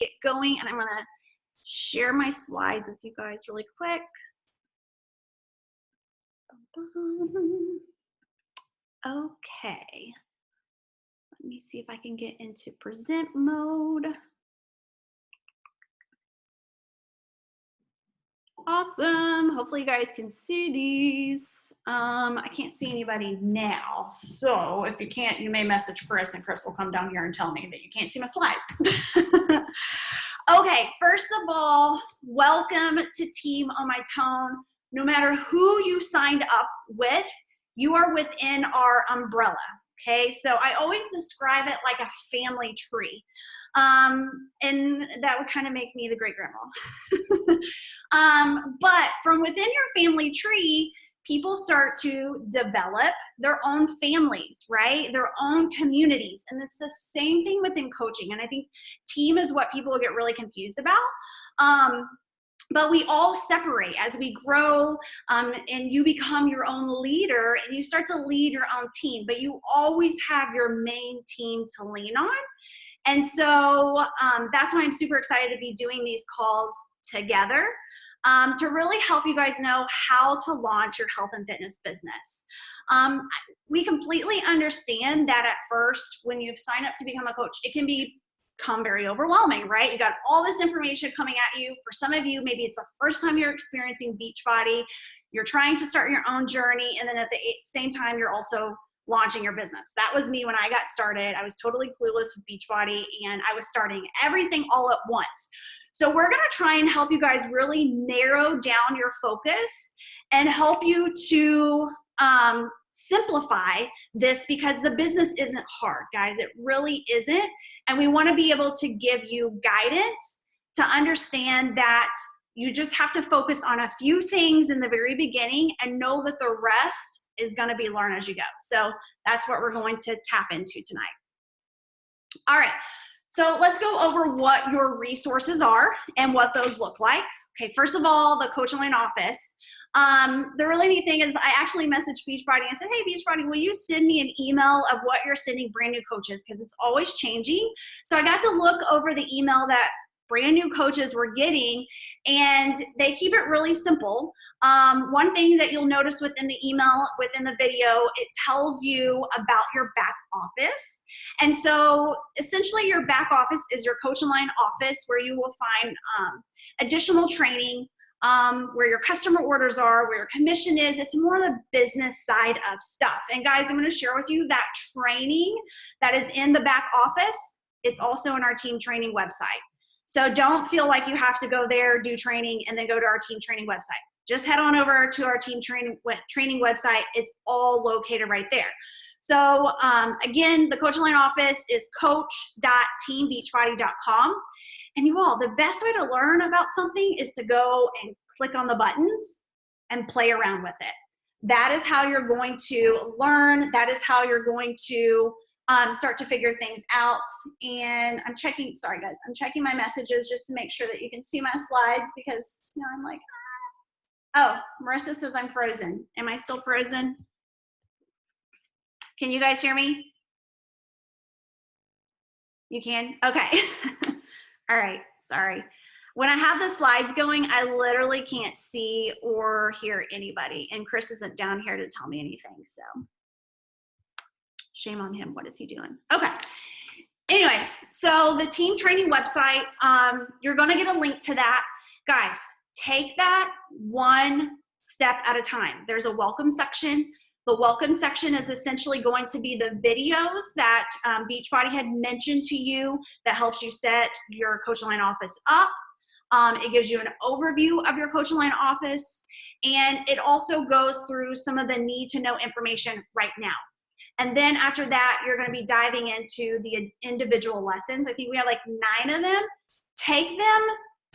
get going, and I'm gonna share my slides with you guys really quick. Okay, let me see if I can get into present mode. Awesome. Hopefully you guys can see these. I can't see anybody now. So if you can't, you may message Chris, and Chris will come down here and tell me that you can't see my slides. Okay, first of all, welcome to Team On My Tone. No matter who you signed up with, you are within our umbrella. Okay, so I always describe it like a family tree. And that would kind of make me the great grandma. But from within your family tree, people start to develop their own families, right? Their own communities. And it's the same thing within coaching. And I think team is what people get really confused about. But we all separate as we grow, and you become your own leader and you start to lead your own team, but you always have your main team to lean on. And so that's why I'm super excited to be doing these calls together to really help you guys know how to launch your health and fitness business. We completely understand that at first, when you sign up to become a coach, it can become very overwhelming, right? You got all this information coming at you. For some of you, maybe it's the first time you're experiencing Beachbody. You're trying to start your own journey, and then at the same time, you're also launching your business. That was me when I got started. I was totally clueless with Beachbody, and I was starting everything all at once. So we're gonna try and help you guys really narrow down your focus and help you to simplify this, because the business isn't hard, guys. It really isn't. And we wanna be able to give you guidance to understand that you just have to focus on a few things in the very beginning and know that the rest is going to be learn as you go. So that's what we're going to tap into tonight. All right, so let's go over what your resources are and what those look like. Okay, first of all, the Coach Online office. The really neat thing is I actually messaged Beachbody and said, hey, Beachbody, will you send me an email of what you're sending brand new coaches? Because it's always changing. So I got to look over the email that brand new coaches were getting, and they keep it really simple. One thing that you'll notice within the email, within the video, it tells you about your back office. And so essentially your back office is your Coach Online office, where you will find additional training, where your customer orders are, where your commission is. It's more the business side of stuff. And guys, I'm going to share with you that training that is in the back office. It's also in our team training website. So don't feel like you have to go there, do training, and then go to our team training website. Just head on over to our team training website. It's all located right there. So again, the Coach Online office is coach.teambeachbody.com. And you all, the best way to learn about something is to go and click on the buttons and play around with it. That is how you're going to learn. That is how you're going to start to figure things out. And I'm checking, sorry guys, I'm checking my messages just to make sure that you can see my slides, because you know, I'm like, oh, Marissa says I'm frozen. Am I still frozen? Can you guys hear me? You can? Okay. All right, sorry. When I have the slides going, I literally can't see or hear anybody. And Chris isn't down here to tell me anything, so shame on him. What is he doing? Okay. Anyways, so the team training website, you're going to get a link to that. Guys, take that one step at a time. There's a welcome section. The welcome section is essentially going to be the videos that Beachbody had mentioned to you that helps you set your Coach Online office up. It gives you an overview of your Coach Online office, and it also goes through some of the need to know information right now. And then after that, you're going to be diving into the individual lessons. I think we have like 9 of them. Take them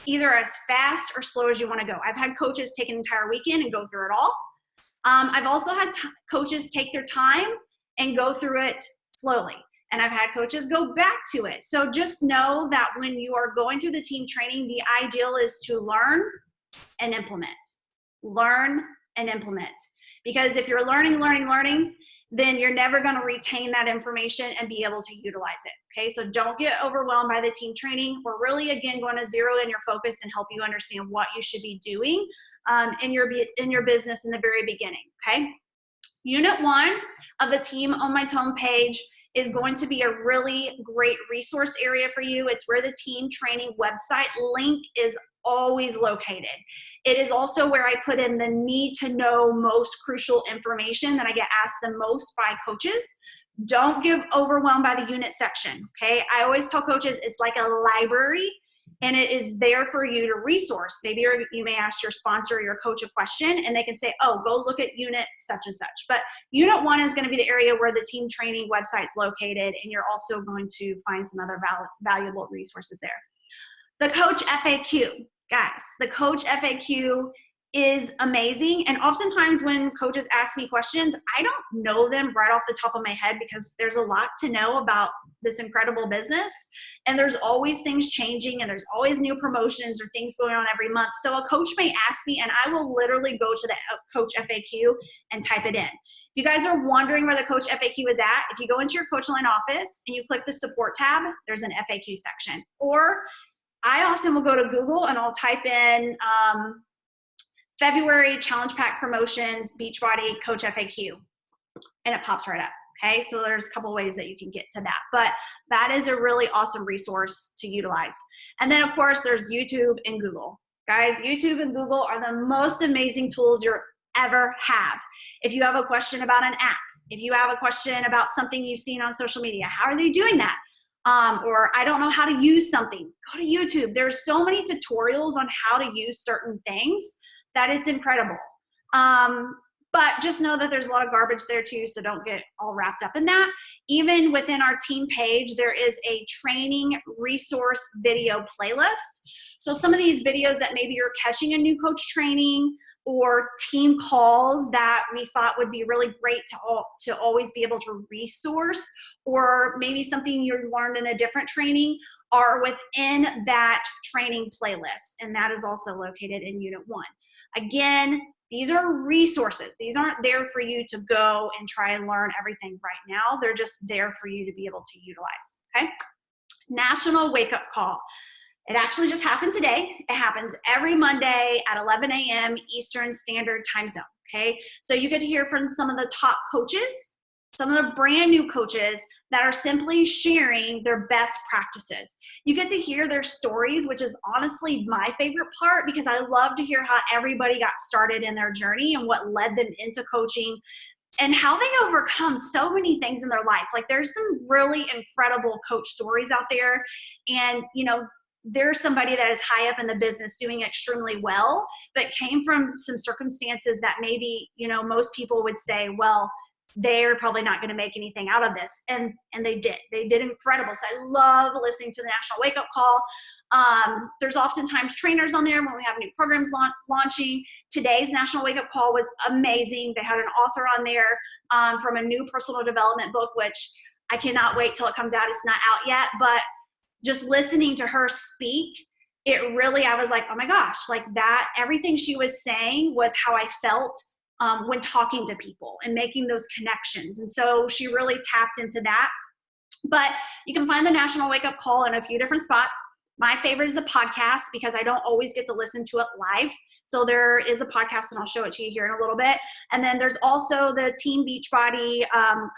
either as fast or slow as you want to go. I've had coaches take an entire weekend and go through it all. I've also had coaches take their time and go through it slowly. And I've had coaches go back to it. So just know that when you are going through the team training, the ideal is to learn and implement. Learn and implement. Because if you're learning, then you're never going to retain that information and be able to utilize it. Okay, so don't get overwhelmed by the team training. We're really, again, going to zero in your focus and help you understand what you should be doing in your business in the very beginning. Okay, Unit 1 of the Team on My Tone page is going to be a really great resource area for you. It's where the team training website link is always located. It is also where I put in the need to know most crucial information that I get asked the most by coaches. Don't get overwhelmed by the unit section, okay? I always tell coaches it's like a library, and it is there for you to resource. Maybe you may ask your sponsor or your coach a question, and they can say, oh, go look at unit such and such. But unit 1 is going to be the area where the team training website is located, and you're also going to find some other valuable resources there. The coach FAQ, guys, the coach FAQ is amazing. And oftentimes when coaches ask me questions, I don't know them right off the top of my head because there's a lot to know about this incredible business. And there's always things changing, and there's always new promotions or things going on every month. So a coach may ask me, and I will literally go to the coach FAQ and type it in. If you guys are wondering where the coach FAQ is at, if you go into your Coach Line office and you click the support tab, there's an FAQ section. Or I often will go to Google and I'll type in February Challenge Pack Promotions, Beachbody, Coach FAQ, and it pops right up. Okay, so there's a couple ways that you can get to that, but that is a really awesome resource to utilize. And then of course there's YouTube and Google. Guys, YouTube and Google are the most amazing tools you'll ever have. If you have a question about an app, if you have a question about something you've seen on social media, how are they doing that? Or I don't know how to use something, go to YouTube. There's so many tutorials on how to use certain things that it's incredible. But just know that there's a lot of garbage there too, so don't get all wrapped up in that. Even within our team page, there is a training resource video playlist. So some of these videos that maybe you're catching a new coach training or team calls that we thought would be really great to always be able to resource, or maybe something you learned in a different training, are within that training playlist. And that is also located in Unit 1. Again, these are resources. These aren't there for you to go and try and learn everything right now. They're just there for you to be able to utilize, okay? National Wake Up Call. It actually just happened today. It happens every Monday at 11 a.m. Eastern Standard Time Zone, okay? So you get to hear from some of the top coaches, some of the brand new coaches that are simply sharing their best practices. You get to hear their stories, which is honestly my favorite part, because I love to hear how everybody got started in their journey and what led them into coaching and how they overcome so many things in their life. Like, there's some really incredible coach stories out there. And, you know, there's somebody that is high up in the business doing extremely well, but came from some circumstances that maybe, you know, most people would say, well, they're probably not going to make anything out of this. And they did incredible. So I love listening to the National Wake Up Call. There's oftentimes trainers on there when we have new programs launching. Today's National Wake Up Call was amazing. They had an author on there from a new personal development book, which I cannot wait till it comes out. It's not out yet, but just listening to her speak, it really, I was like, oh my gosh, like that, everything she was saying was how I felt when talking to people and making those connections. And so she really tapped into that. But you can find the National Wake Up Call in a few different spots. My favorite is the podcast because I don't always get to listen to it live. So there is a podcast, and I'll show it to you here in a little bit. And then there's also the Team Beachbody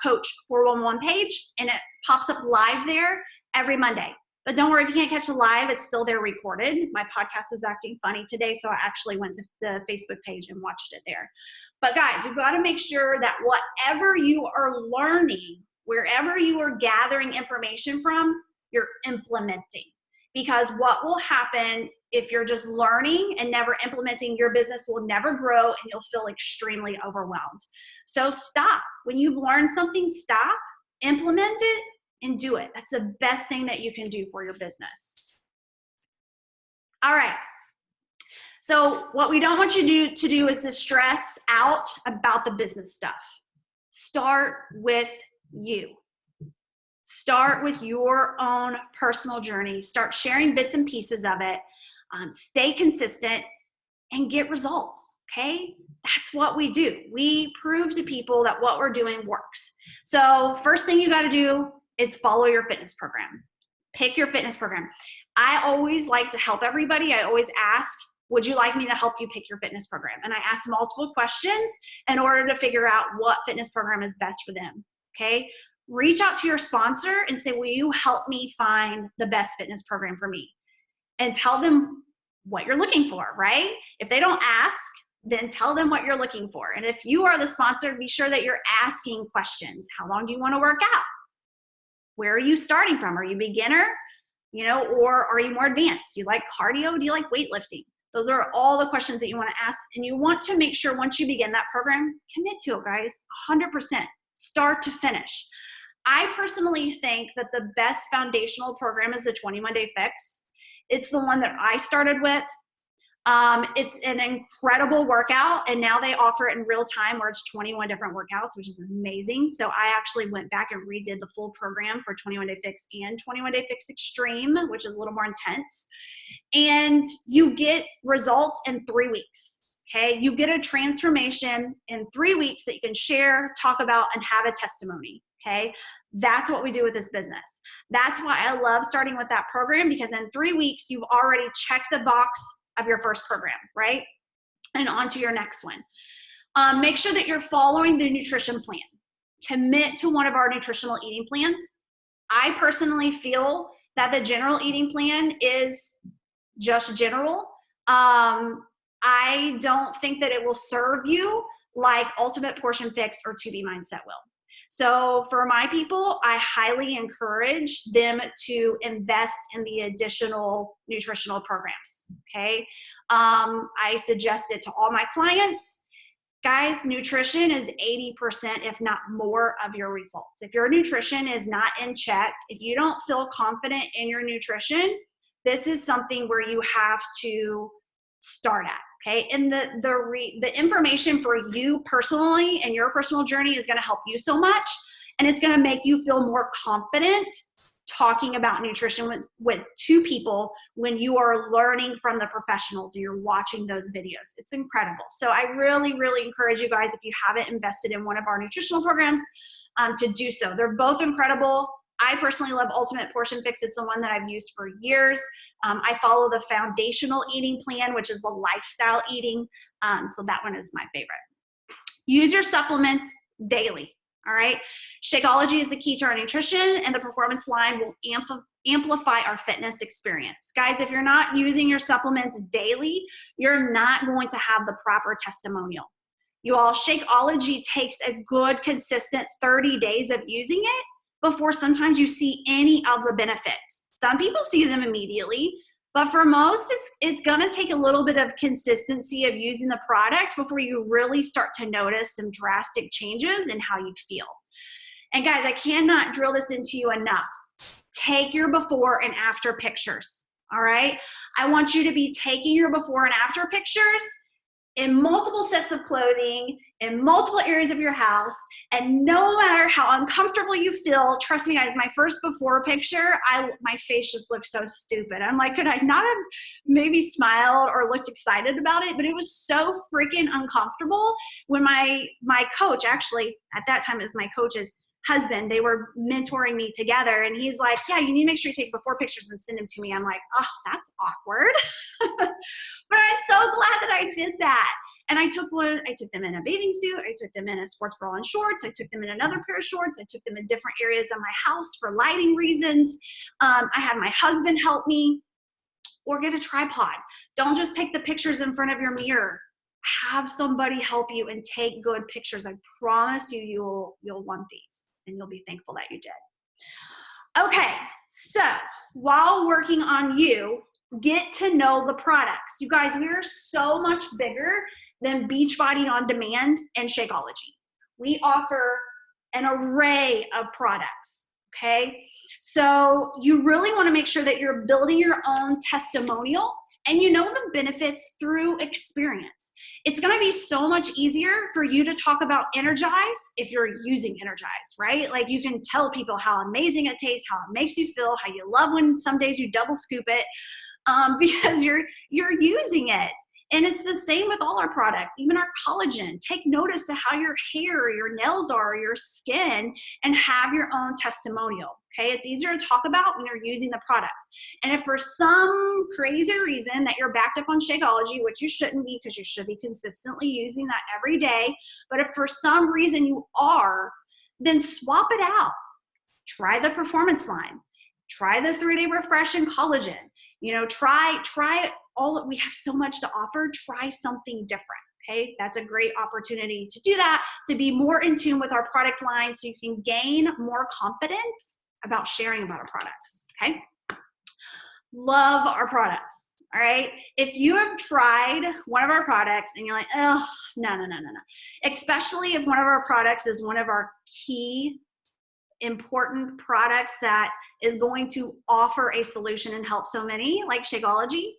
Coach 411 page, and it pops up live there every Monday. But don't worry if you can't catch it live, it's still there recorded. My podcast was acting funny today, so I actually went to the Facebook page and watched it there. But guys, you've got to make sure that whatever you are learning, wherever you are gathering information from, you're implementing. Because what will happen if you're just learning and never implementing, your business will never grow and you'll feel extremely overwhelmed. So stop. When you've learned something, stop, implement it, and do it. That's the best thing that you can do for your business. All right. So what we don't want you to do is to stress out about the business stuff. Start with you. Start with your own personal journey. Start sharing bits and pieces of it. Stay consistent and get results. Okay? That's what we do. We prove to people that what we're doing works. So first thing you got to do is follow your fitness program. Pick your fitness program. I always like to help everybody. I always ask, would you like me to help you pick your fitness program? And I ask multiple questions in order to figure out what fitness program is best for them. Okay? Reach out to your sponsor and say, will you help me find the best fitness program for me? And tell them what you're looking for, right? If they don't ask, then tell them what you're looking for. And if you are the sponsor, be sure that you're asking questions. How long do you want to work out? Where are you starting from? Are you beginner? Or are you more advanced? Do you like cardio? Do you like weightlifting? Those are all the questions that you want to ask. And you want to make sure once you begin that program, commit to it, guys, 100%, start to finish. I personally think that the best foundational program is the 21-Day Fix. It's the one that I started with. It's an incredible workout, and now they offer it in real time where it's 21 different workouts, which is amazing. So I actually went back and redid the full program for 21-Day Fix and 21-Day Fix Extreme, which is a little more intense. And you get results in 3 weeks. Okay, you get a transformation in 3 weeks that you can share, talk about, and have a testimony. Okay, that's what we do with this business. That's why I love starting with that program, because in 3 weeks, you've already checked the box of your first program, right? And on to your next one. Make sure that you're following the nutrition plan. Commit to one of our nutritional eating plans. I personally feel that the general eating plan is just general. I don't think that it will serve you like Ultimate Portion Fix or 2B Mindset will. So for my people, I highly encourage them to invest in the additional nutritional programs, okay? I suggest it to all my clients. Guys, nutrition is 80%, if not more, of your results. If your nutrition is not in check, if you don't feel confident in your nutrition, this is something where you have to start at. Okay, and the information for you personally and your personal journey is going to help you so much, and it's going to make you feel more confident talking about nutrition with two people when you are learning from the professionals and you're watching those videos. It's incredible. So I really, really encourage you guys, if you haven't invested in one of our nutritional programs, to do so. They're both incredible. I personally love Ultimate Portion Fix. It's the one that I've used for years. I follow the foundational eating plan, which is the lifestyle eating. So that one is my favorite. Use your supplements daily. All right. Shakeology is the key to our nutrition, and the performance line will amplify our fitness experience. Guys, if you're not using your supplements daily, you're not going to have the proper testimonial. You all, Shakeology takes a good, consistent 30 days of using it before sometimes you see any of the benefits. Some people see them immediately, but for most, it's gonna take a little bit of consistency of using the product before you really start to notice some drastic changes in how you feel. And guys, I cannot drill this into you enough. Take your before and after pictures, all right? I want you to be taking your before and after pictures in multiple sets of clothing, in multiple areas of your house, and no matter how uncomfortable you feel, trust me guys, my first before picture, my face just looked so stupid. I'm like, could I not have maybe smiled or looked excited about it? But it was so freaking uncomfortable when my coach, actually at that time it was my coach's husband, they were mentoring me together, and he's like, yeah, you need to make sure you take before pictures and send them to me. I'm like, oh, that's awkward. But I'm so glad that I did that. And I took them in a bathing suit, I took them in a sports bra and shorts, I took them in another pair of shorts, I took them in different areas of my house for lighting reasons. I had my husband help me, or get a tripod. Don't just take the pictures in front of your mirror. Have somebody help you and take good pictures. I promise you, you'll want these, and you'll be thankful that you did. Okay, so while working on you, get to know the products. You guys, we are so much bigger than Beachbody On Demand and Shakeology. We offer an array of products, okay? So you really want to make sure that you're building your own testimonial and you know the benefits through experience. It's going to be so much easier for you to talk about Energize if you're using Energize, right? Like you can tell people how amazing it tastes, how it makes you feel, how you love when some days you double scoop it, because you're using it. And it's the same with all our products, even our collagen. Take notice to how your hair, your nails are, your skin, and have your own testimonial. Okay, it's easier to talk about when you're using the products. And if for some crazy reason that you're backed up on Shakeology, which you shouldn't be because you should be consistently using that every day, but if for some reason you are, then swap it out. Try the performance line. Try the 3-day refresh and collagen. You know, try all. We have so much to offer. Try something different. Okay, that's a great opportunity to do that, to be more in tune with our product line so you can gain more confidence about sharing about our products. Okay, love our products. All right, if you have tried one of our products and you're like, oh, no, especially if one of our products is one of our key important products that is going to offer a solution and help so many, like Shakeology,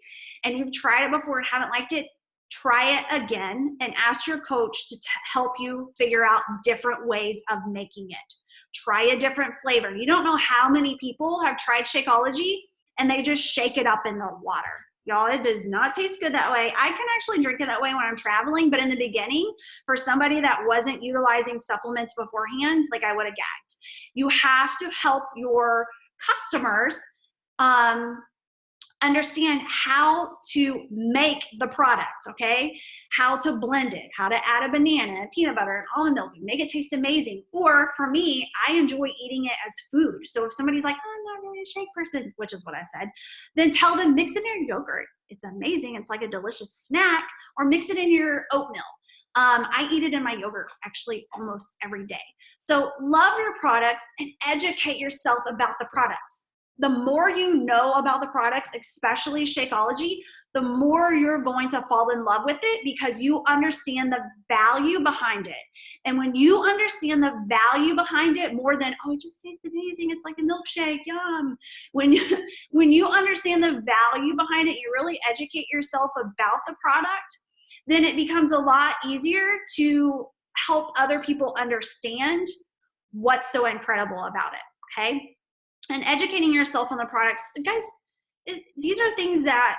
and you've tried it before and haven't liked it, try it again and ask your coach to help you figure out different ways of making it. Try a different flavor. You don't know how many people have tried Shakeology and they just shake it up in the water. Y'all, it does not taste good that way. I can actually drink it that way when I'm traveling, but in the beginning, for somebody that wasn't utilizing supplements beforehand, like I would have gagged. You have to help your customers understand how to make the product, okay? How to blend it, how to add a banana and peanut butter and almond milk and make it taste amazing. Or for me, I enjoy eating it as food. So if somebody's like, oh, I'm not really a shake person, which is what I said, then tell them mix it in your yogurt. It's amazing. It's like a delicious snack. Or mix it in your oatmeal. I eat it in my yogurt actually almost every day. So love your products and educate yourself about the products. The more you know about the products, especially Shakeology, the more you're going to fall in love with it because you understand the value behind it. And when you understand the value behind it more than, oh, it just tastes amazing, it's like a milkshake, yum. When you understand the value behind it, you really educate yourself about the product, then it becomes a lot easier to help other people understand what's so incredible about it, okay? And educating yourself on the products, guys, these are things that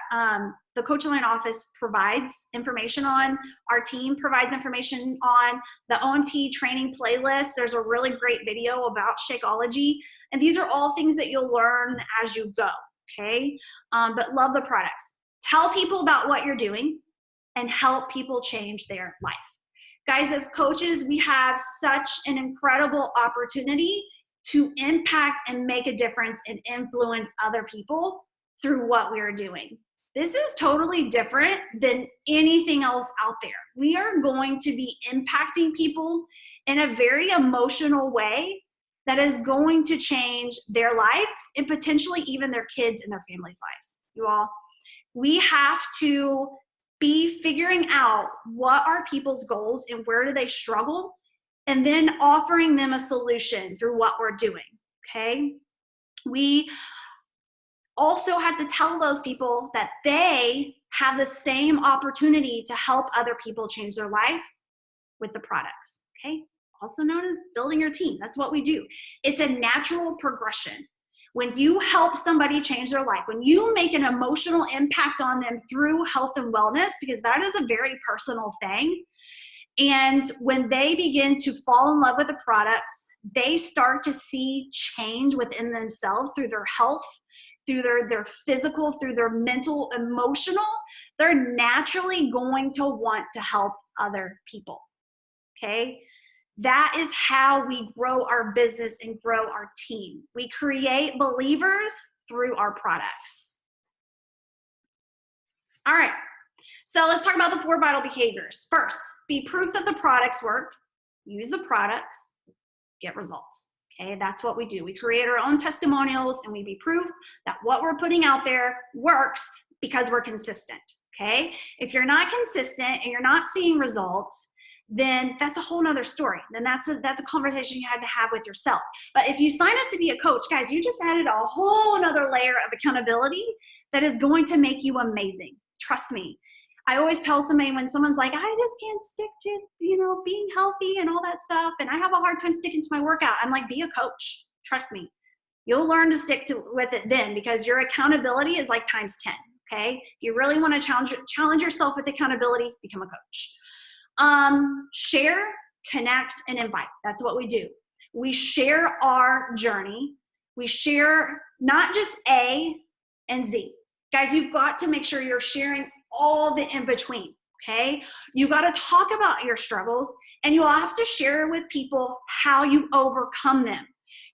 the Coach Line office provides information on. Our team provides information on the OMT training playlist. There's a really great video about Shakeology. And these are all things that you'll learn as you go, okay? But love the products. Tell people about what you're doing and help people change their life. Guys, as coaches, we have such an incredible opportunity to impact and make a difference and influence other people through what we are doing. This is totally different than anything else out there. We are going to be impacting people in a very emotional way that is going to change their life and potentially even their kids and their families' lives. You all, we have to be figuring out what are people's goals and where do they struggle, and then offering them a solution through what we're doing, okay? We also have to tell those people that they have the same opportunity to help other people change their life with the products, okay? Also known as building your team. That's what we do. It's a natural progression. When you help somebody change their life, when you make an emotional impact on them through health and wellness, because that is a very personal thing, and when they begin to fall in love with the products, they start to see change within themselves through their health, through their physical, through their mental, emotional. They're naturally going to want to help other people, okay? That is how we grow our business and grow our team. We create believers through our products. All right. So let's talk about the 4 vital behaviors. First, be proof that the products work. Use the products, get results. Okay, that's what we do. We create our own testimonials and we be proof that what we're putting out there works because we're consistent. Okay, if you're not consistent and you're not seeing results, then that's a whole nother story. Then that's a conversation you had to have with yourself. But if you sign up to be a coach, guys, you just added a whole nother layer of accountability that is going to make you amazing. Trust me. I always tell somebody when someone's like, I just can't stick to, being healthy and all that stuff, and I have a hard time sticking to my workout. I'm like, be a coach. Trust me. You'll learn to stick with it then because your accountability is like times 10. Okay. If you really want to challenge yourself with accountability, become a coach. Share, connect, and invite. That's what we do. We share our journey. We share not just A and Z. Guys, you've got to make sure you're sharing all the in between, okay? You got to talk about your struggles, and you'll have to share with people how you overcome them.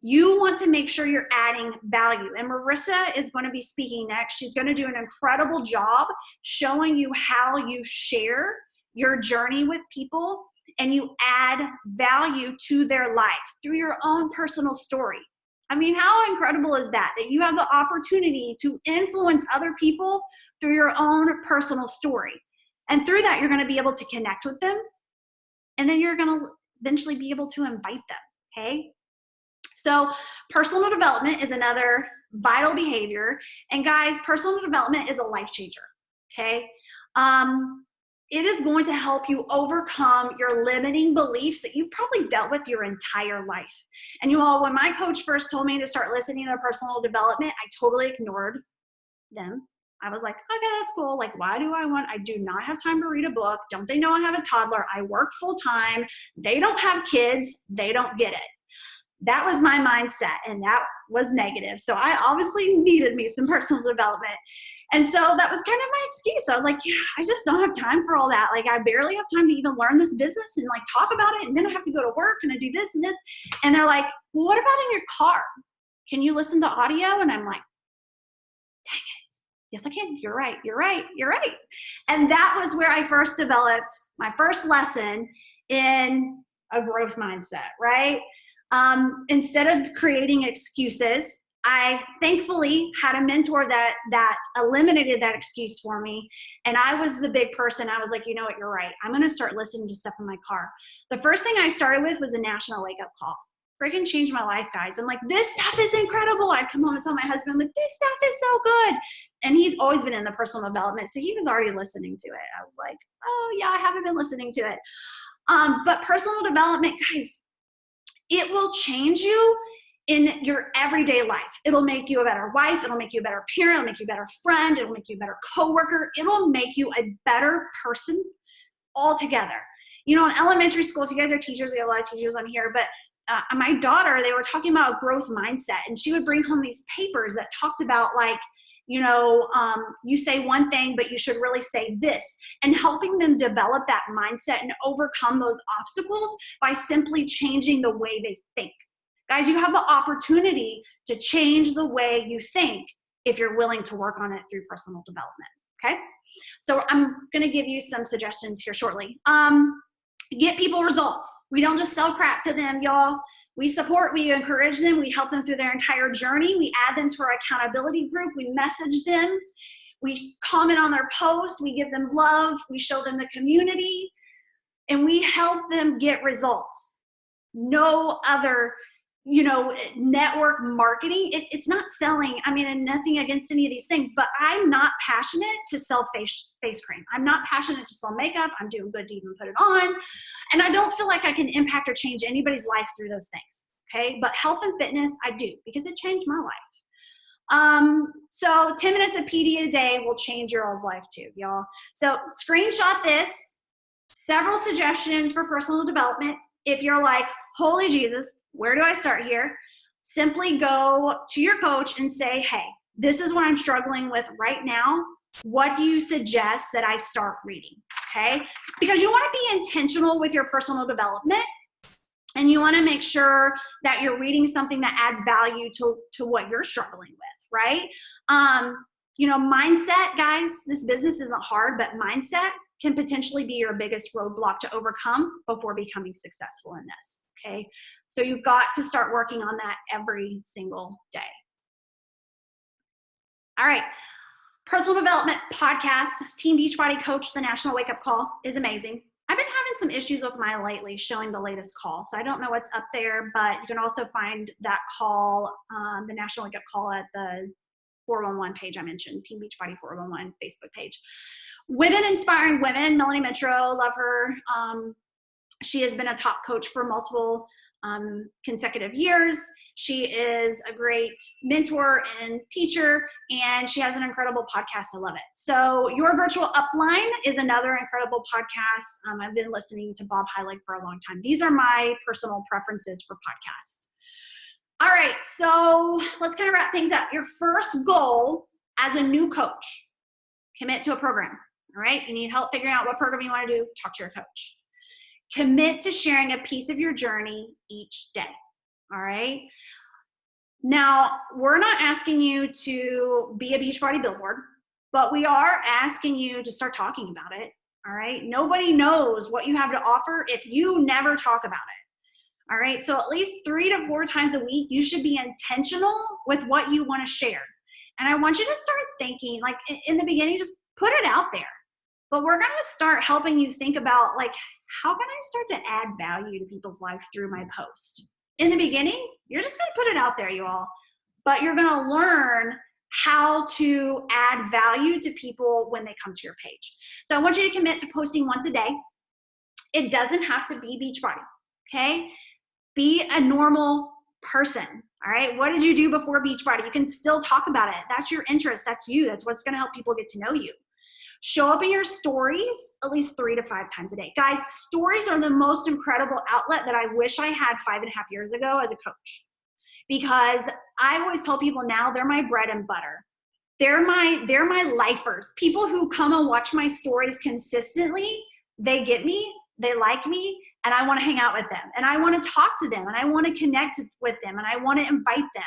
You want to make sure you're adding value. And Marissa is going to be speaking next. She's going to do an incredible job showing you how you share your journey with people and you add value to their life through your own personal story. I mean, how incredible is that? That you have the opportunity to influence other people through your own personal story. And through that, you're going to be able to connect with them. And then you're going to eventually be able to invite them, okay? So personal development is another vital behavior. And guys, personal development is a life changer, okay? It is going to help you overcome your limiting beliefs that you've probably dealt with your entire life. And you all, when my coach first told me to start listening to personal development, I totally ignored them. I was like, okay, that's cool. Like, why do I do not have time to read a book. Don't they know I have a toddler? I work full time. They don't have kids. They don't get it. That was my mindset, and that was negative. So I obviously needed me some personal development. And so that was kind of my excuse. I was like, yeah, I just don't have time for all that. Like, I barely have time to even learn this business and like talk about it. And then I have to go to work and I do this and this. And they're like, well, what about in your car? Can you listen to audio? And I'm like, dang it. Yes, I can. You're right. You're right. You're right. And that was where I first developed my first lesson in a growth mindset, right? Instead of creating excuses, I thankfully had a mentor that eliminated that excuse for me. And I was the big person. I was like, you know what, you're right. I'm going to start listening to stuff in my car. The first thing I started with was a national wake-up call. Freaking changed my life, guys. I'm like, this stuff is incredible. I'd come home and tell my husband, like, this stuff is so good. And he's always been in the personal development. So he was already listening to it. I was like, oh yeah, I haven't been listening to it. But personal development, guys, it will change you in your everyday life. It'll make you a better wife. It'll make you a better parent. It'll make you a better friend. It'll make you a better coworker. It'll make you a better person altogether. You know, in elementary school, if you guys are teachers, we have a lot of teachers on here, but my daughter, they were talking about growth mindset, and she would bring home these papers that talked about like, you know, you say one thing, but you should really say this, and helping them develop that mindset and overcome those obstacles by simply changing the way they think. Guys, you have the opportunity to change the way you think if you're willing to work on it through personal development, okay? So I'm gonna give you some suggestions here shortly. Get people results. We don't just sell crap to them, y'all. We support, we encourage them, we help them through their entire journey, we add them to our accountability group, we message them, we comment on their posts, we give them love, we show them the community, and we help them get results. No other, you know, network marketing, it's not selling. I mean, and nothing against any of these things, but I'm not passionate to sell face cream. I'm not passionate to sell makeup. I'm doing good to even put it on. And I don't feel like I can impact or change anybody's life through those things, okay? But health and fitness, I do, because it changed my life. So 10 minutes of PD a day will change your all's life too, y'all. So screenshot this, several suggestions for personal development. If you're like, holy Jesus, where do I start here? Simply go to your coach and say, hey, this is what I'm struggling with right now. What do you suggest that I start reading? Okay? Because you want to be intentional with your personal development, and you want to make sure that you're reading something that adds value to what you're struggling with, right? You know, mindset, guys, this business isn't hard, but mindset can potentially be your biggest roadblock to overcome before becoming successful in this, okay? So you've got to start working on that every single day. All right. Personal development podcast, Team Beachbody Coach, the National Wake Up Call is amazing. I've been having some issues with mine lately showing the latest call. So I don't know what's up there, but you can also find that call, the National Wake Up Call, at the 411 page I mentioned, Team Beachbody 411 Facebook page. Women Inspiring Women, Melanie Metro, love her. She has been a top coach for multiple consecutive years. She is a great mentor and teacher, and she has an incredible podcast. I love it. So Your Virtual Upline is another incredible podcast. I've been listening to Bob Heilig for a long time. These are my personal preferences for podcasts. All right, so let's kind of wrap things up. Your first goal as a new coach, commit to a program. All right, you need help figuring out what program you want to do, talk to your coach. Commit to sharing a piece of your journey each day. All right. Now, we're not asking you to be a Beachbody billboard, but we are asking you to start talking about it. All right. Nobody knows what you have to offer if you never talk about it. All right. So at least 3 to 4 times a week, you should be intentional with what you want to share. And I want you to start thinking, like in the beginning, just put it out there. But we're going to start helping you think about, like, how can I start to add value to people's life through my post? In the beginning, you're just going to put it out there, you all. But you're going to learn how to add value to people when they come to your page. So I want you to commit to posting once a day. It doesn't have to be Beachbody, okay? Be a normal person, all right? What did you do before Beachbody? You can still talk about it. That's your interest. That's you. That's what's going to help people get to know you. Show up in your stories at least 3 to 5 times a day. Guys, stories are the most incredible outlet that I wish I had 5.5 years ago as a coach. Because I always tell people now they're my bread and butter. They're my lifers. People who come and watch my stories consistently, they get me, they like me, and I want to hang out with them. And I want to talk to them, and I want to connect with them, and I want to invite them.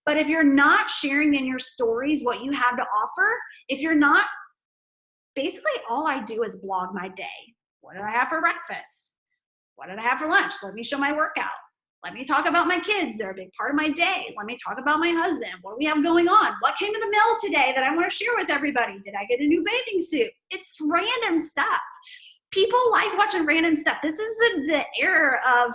But if you're not sharing in your stories what you have to offer, if you're not, basically all I do is blog my day. What did I have for breakfast? What did I have for lunch? Let me show my workout. Let me talk about my kids. They're a big part of my day. Let me talk about my husband. What do we have going on? What came in the mail today that I want to share with everybody? Did I get a new bathing suit? It's random stuff. People like watching random stuff. This is the era of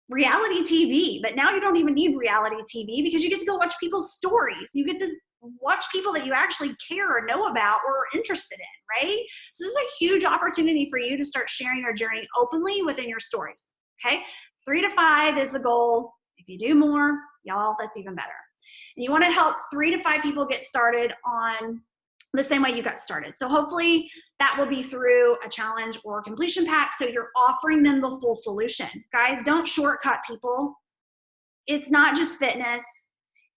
reality TV, but now you don't even need reality TV because you get to go watch people's stories. You get to watch people that you actually care or know about or are interested in, right? So this is a huge opportunity for you to start sharing your journey openly within your stories, okay? 3 to 5 is the goal. If you do more, y'all, that's even better. And you want to help 3 to 5 people get started on the same way you got started. So hopefully that will be through a challenge or a completion pack. So you're offering them the full solution. Guys, don't shortcut people. It's not just fitness.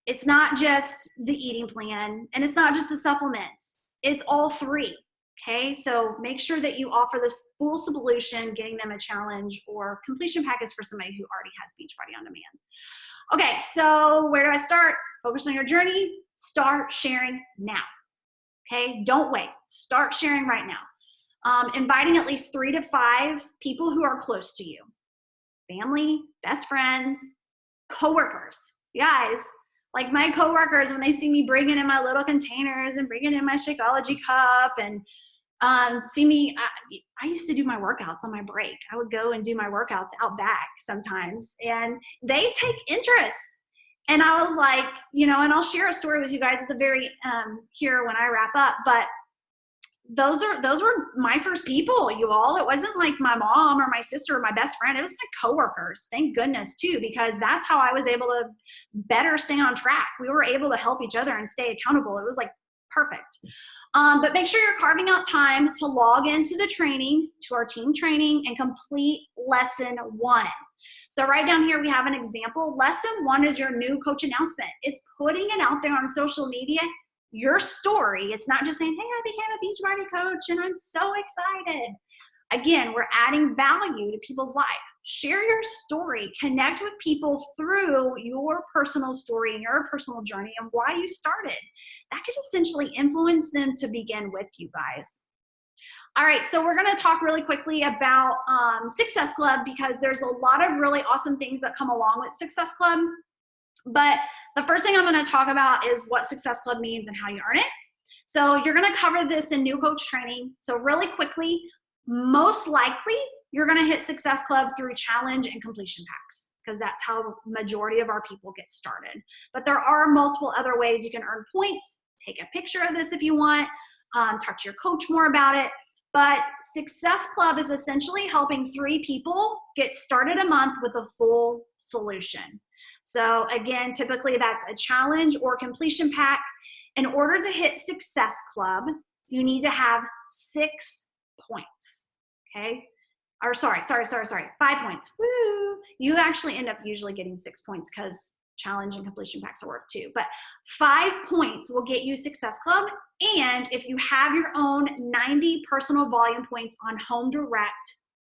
It's not just the eating plan, and it's not just the supplements. It's all 3, okay? So make sure that you offer this full solution, getting them a challenge or completion package for somebody who already has Beachbody on demand. Okay, so where do I start? Focus on your journey. Start sharing now, okay? Don't wait. Start sharing right now. Inviting at least 3 to 5 people who are close to you. Family, best friends, coworkers. You guys, like my coworkers, when they see me bringing in my little containers and bringing in my Shakeology cup and see me, I used to do my workouts on my break. I would go and do my workouts out back sometimes, and they take interest. And I was like, you know, and I'll share a story with you guys at the very here when I wrap up, but those were my first people, you all. It wasn't like my mom or my sister or my best friend. It was my coworkers, thank goodness, too, because that's how I was able to better stay on track. We were able to help each other and stay accountable. It was like perfect. But make sure you're carving out time to log into the training, to our team training, and complete lesson 1. So right down here, we have an example. Lesson 1 is your new coach announcement. It's putting it out there on social media, your story. It's not just saying, hey, I became a Beachbody coach and I'm so excited. Again, we're adding value to people's life. Share your story. Connect with people through your personal story and your personal journey and why you started. That could essentially influence them to begin with you guys. All right, so we're going to talk really quickly about Success Club because there's a lot of really awesome things that come along with Success Club. But the first thing I'm going to talk about is what Success Club means and how you earn it. So you're going to cover this in new coach training. So really quickly, most likely you're going to hit Success Club through challenge and completion packs because that's how majority of our people get started. But there are multiple other ways you can earn points. Take a picture of this if you want. Talk to your coach more about it. But Success Club is essentially helping 3 people get started a month with a full solution. So again, typically that's a challenge or completion pack. In order to hit Success Club, you need to have 6 points, okay? Or sorry, 5 points. Woo! You actually end up usually getting 6 points because challenge and completion packs are worth 2. But 5 points will get you Success Club. And if you have your own 90 personal volume points on Home Direct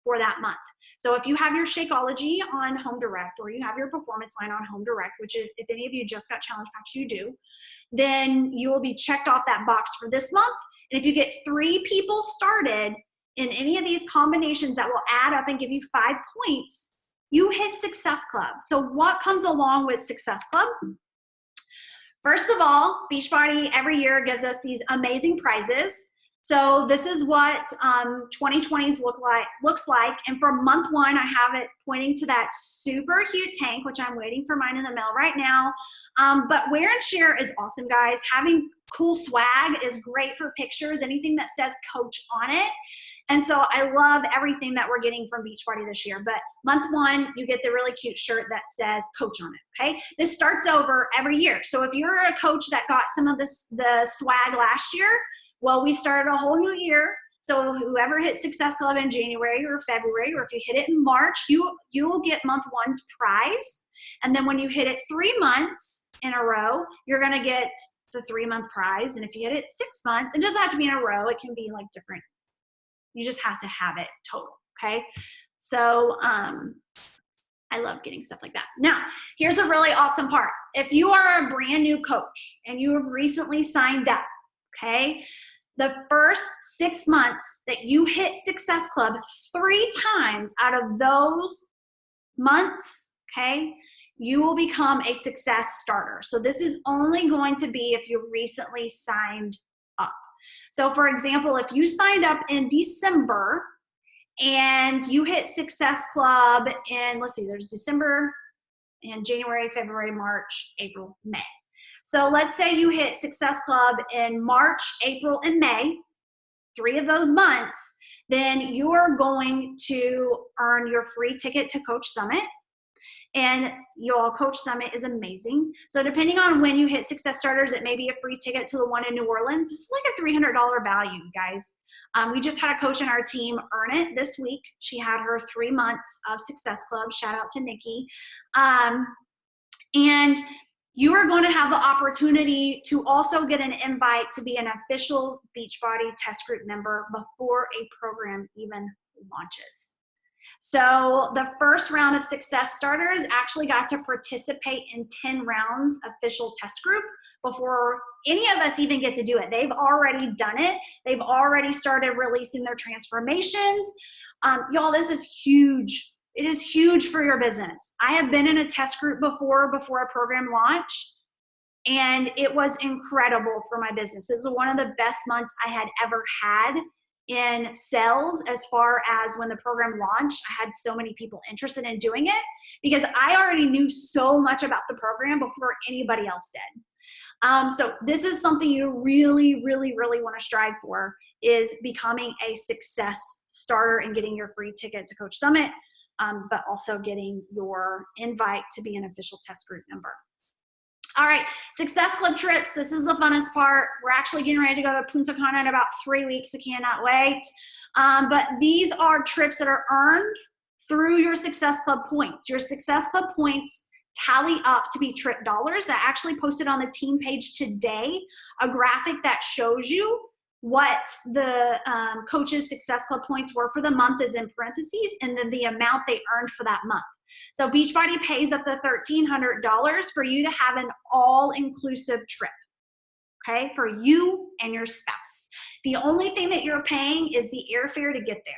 for that month. So if you have your Shakeology on Home Direct, or you have your Performance line on Home Direct, which if any of you just got challenge packs, you do, then you will be checked off that box for this month. And if you get 3 people started in any of these combinations that will add up and give you 5 points, you hit Success Club. So what comes along with Success Club? First of all, Beachbody every year gives us these amazing prizes. So this is what 2020s looks like. And for month 1, I have it pointing to that super cute tank, which I'm waiting for mine in the mail right now. But wear and share is awesome, guys. Having cool swag is great for pictures, anything that says coach on it. And so I love everything that we're getting from Beachbody this year. But month 1, you get the really cute shirt that says coach on it, okay? This starts over every year. So if you're a coach that got some of the swag last year, well, we started a whole new year. So whoever hit Success Club in January or February, or if you hit it in March, you will get month 1's prize. And then when you hit it 3 months in a row, you're going to get the 3-month prize. And if you hit it 6 months, it doesn't have to be in a row. It can be like different. You just have to have it total, okay? So I love getting stuff like that. Now, here's a really awesome part. If you are a brand new coach and you have recently signed up, okay, the first 6 months that you hit Success Club 3 times out of those months, okay, you will become a success starter. So this is only going to be if you recently signed up. So for example, if you signed up in December and you hit Success Club in, let's see, there's December and January, February, March, April, May. So let's say you hit Success Club in March, April, and May, 3 of those months, then you are going to earn your free ticket to Coach Summit. And your Coach Summit is amazing. So depending on when you hit Success Starters, it may be a free ticket to the one in New Orleans. This is like a $300 value, guys. We just had a coach in our team earn it this week. She had her 3 months of Success Club. Shout out to Nikki. And you are going to have the opportunity to also get an invite to be an official Beachbody test group member before a program even launches. So the first round of Success Starters actually got to participate in 10 rounds official test group before any of us even get to do it. They've already done it. They've already started releasing their transformations. Y'all, this is huge. It is huge for your business. I have been in a test group before a program launch, and it was incredible for my business. It was one of the best months I had ever had in sales. As far as when the program launched, I had so many people interested in doing it because I already knew so much about the program before anybody else did. So this is something you really, really, really want to strive for, is becoming a success starter and getting your free ticket to Coach Summit, but also getting your invite to be an official test group member. All right, Success Club trips. This is the funnest part. We're actually getting ready to go to Punta Cana in about 3 weeks. I cannot wait. But these are trips that are earned through your Success Club points. Your Success Club points tally up to be trip dollars. I actually posted on the team page today a graphic that shows you what the coach's Success Club points were for the month is in parentheses, and then the amount they earned for that month. So Beachbody pays up the $1,300 for you to have an all-inclusive trip, okay, for you and your spouse. The only thing that you're paying is the airfare to get there.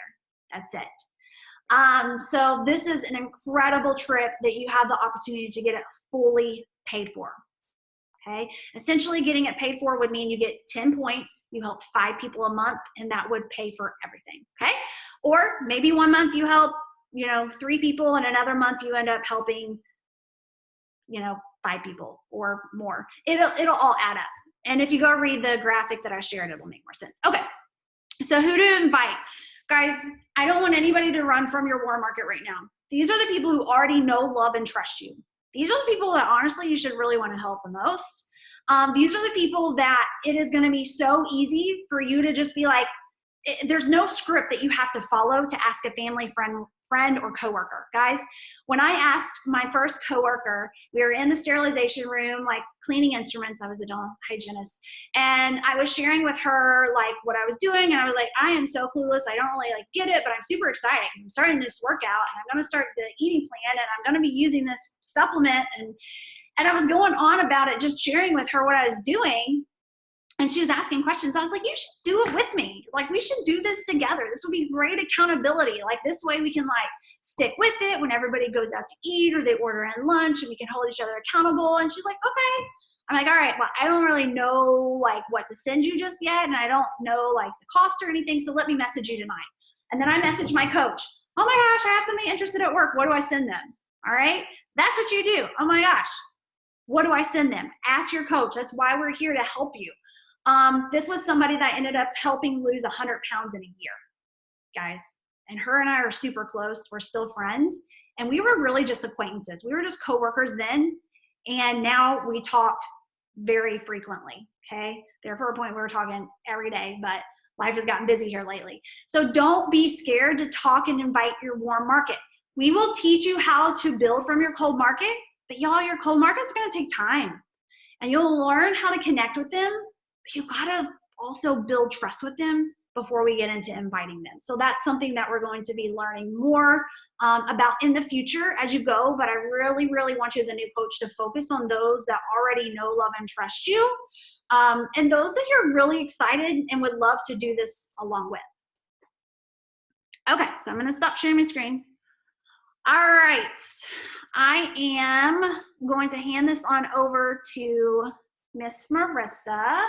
That's it. So this is an incredible trip that you have the opportunity to get it fully paid for. Okay, essentially getting it paid for would mean you get 10 points, you help 5 people a month, and that would pay for everything. Okay, or maybe one month you help 3 people, and another month you end up helping 5 people or more. It'll all add up. And if you go read the graphic that I shared, it'll make more sense. Okay, So who to invite? Guys, I don't want anybody to run from your warm market right now. These are the people who already know, love, and trust you. These are the people that honestly you should really want to help the most. These are the people that it is going to be so easy for you to just be like, there's no script that you have to follow to ask a family friend or coworker. Guys, when I asked my first coworker, we were in the sterilization room, like cleaning instruments. I was a dental hygienist, and I was sharing with her like what I was doing, and I was like, I am so clueless. I don't really like get it, but I'm super excited because I'm starting this workout, and I'm going to start the eating plan, and I'm going to be using this supplement, and I was going on about it, just sharing with her what I was doing. And she was asking questions. I was like, you should do it with me. Like, we should do this together. This would be great accountability. Like, this way we can like stick with it when everybody goes out to eat or they order in lunch, and we can hold each other accountable. And she's like, okay. I'm like, all right, well, I don't really know like what to send you just yet. And I don't know like the cost or anything. So let me message you tonight. And then I messaged my coach. Oh my gosh, I have somebody interested at work. What do I send them? All right. That's what you do. Oh my gosh. What do I send them? Ask your coach. That's why we're here, to help you. This was somebody that ended up helping lose 100 pounds in a year, guys. And her and I are super close. We're still friends. And we were really just acquaintances. We were just coworkers then. And now we talk very frequently, okay? There for a point we were talking every day, but life has gotten busy here lately. So don't be scared to talk and invite your warm market. We will teach you how to build from your cold market, but y'all, your cold market's gonna take time. And you'll learn how to connect with them. You gotta also build trust with them before we get into inviting them. So that's something that we're going to be learning more about in the future as you go. But I really, really want you as a new coach to focus on those that already know, love, and trust you. And those that you're really excited and would love to do this along with. Okay, so I'm gonna stop sharing my screen. All right, I am going to hand this on over to Miss Marissa,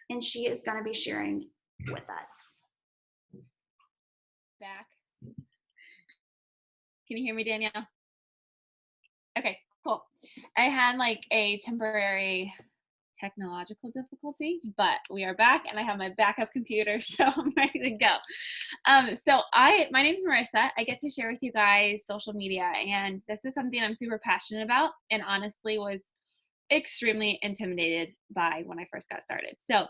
and she is going to be sharing with us. Back. Can you hear me, Danielle? Okay, cool. I had like a temporary technological difficulty, but we are back, and I have my backup computer, so I'm ready to go. My name is Marissa. I get to share with you guys social media, and this is something I'm super passionate about, and honestly was extremely intimidated by when I first got started. So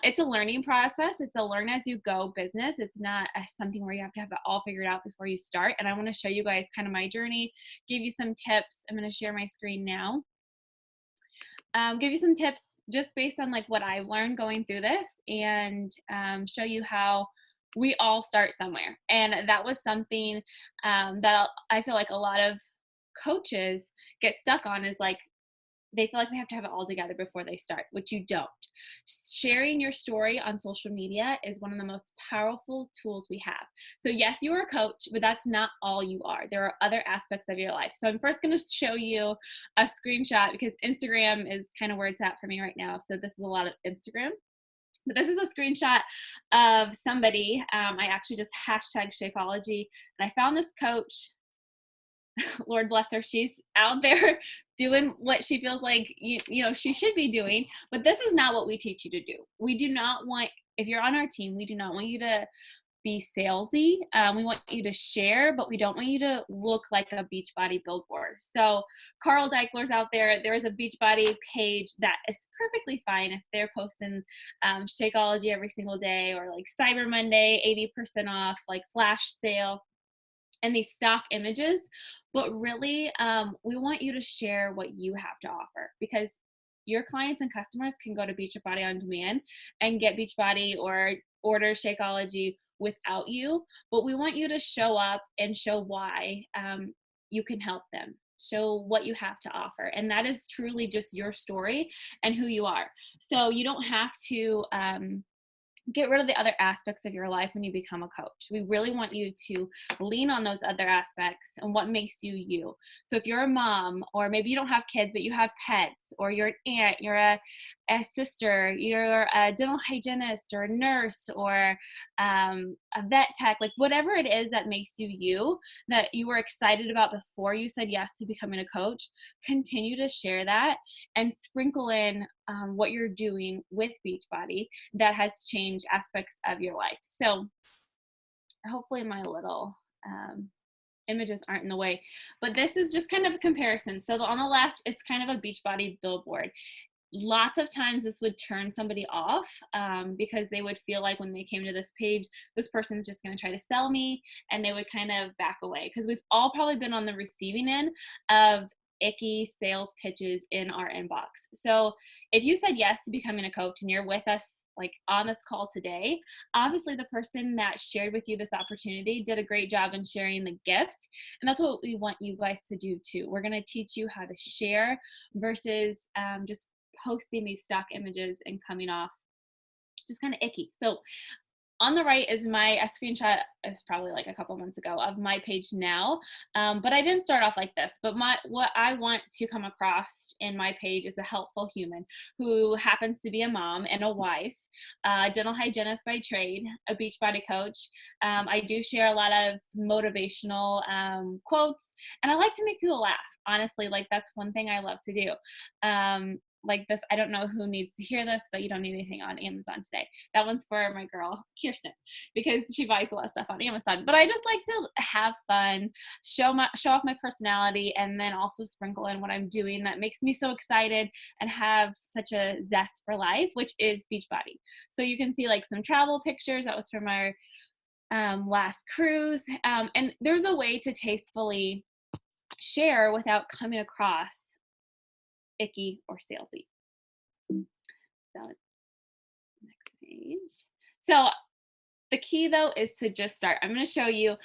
it's a learning process. It's a learn as you go business. It's not something where you have to have it all figured out before you start. And I want to show you guys kind of my journey, give you some tips. I'm going to share my screen now. Give you some tips just based on like what I've learned going through this, and show you how we all start somewhere. And that was something that I feel like a lot of coaches get stuck on, is like they feel like they have to have it all together before they start, which you don't. Sharing your story on social media is one of the most powerful tools we have. So yes, you are a coach, but that's not all you are. There are other aspects of your life. So I'm first going to show you a screenshot, because Instagram is kind of where it's at for me right now. So this is a lot of Instagram. But this is a screenshot of somebody. I actually just hashtag Shakeology, and I found this coach. Lord bless her, she's out there doing what she feels like you know she should be doing, but this is not what we teach you to do. We do not want, if you're on our team, we do not want you to be salesy. We want you to share, but we don't want you to look like a Beachbody billboard. So Carl Deichler's out there. There is a Beachbody page that is perfectly fine if they're posting Shakeology every single day, or like Cyber Monday, 80% off, like flash sale, and these stock images. But really, we want you to share what you have to offer, because your clients and customers can go to Beachbody on demand and get Beachbody or order Shakeology without you. But we want you to show up and show why you can help them. Show what you have to offer. And that is truly just your story and who you are. So you don't have to get rid of the other aspects of your life when you become a coach. We really want you to lean on those other aspects and what makes you you. So if you're a mom, or maybe you don't have kids, but you have pets, or you're an aunt, you're a a sister, you're a dental hygienist or a nurse or a vet tech, like whatever it is that makes you you, that you were excited about before you said yes to becoming a coach, continue to share that and sprinkle in what you're doing with Beachbody that has changed aspects of your life. So hopefully my little images aren't in the way, but this is just kind of a comparison. So on the left, it's kind of a Beachbody billboard. Lots of times this would turn somebody off because they would feel like when they came to this page, this person's just going to try to sell me, and they would kind of back away, because we've all probably been on the receiving end of icky sales pitches in our inbox. So if you said yes to becoming a coach and you're with us like on this call today, obviously the person that shared with you this opportunity did a great job in sharing the gift, and that's what we want you guys to do too. We're going to teach you how to share versus just posting these stock images and coming off just kind of icky. So on the right is a screenshot, is probably like a couple months ago, of my page now. But I didn't start off like this. But what I want to come across in my page is a helpful human who happens to be a mom and a wife, a dental hygienist by trade, a Beachbody coach. I do share a lot of motivational quotes, and I like to make people laugh. Honestly, like that's one thing I love to do. Like this, I don't know who needs to hear this, but you don't need anything on Amazon today. That one's for my girl, Kirsten, because she buys a lot of stuff on Amazon. But I just like to have fun, show off my personality, and then also sprinkle in what I'm doing that makes me so excited and have such a zest for life, which is Beachbody. So you can see like some travel pictures. That was from our last cruise. And there's a way to tastefully share without coming across icky or salesy. So next page. So the key though is to just start. I'm going to show you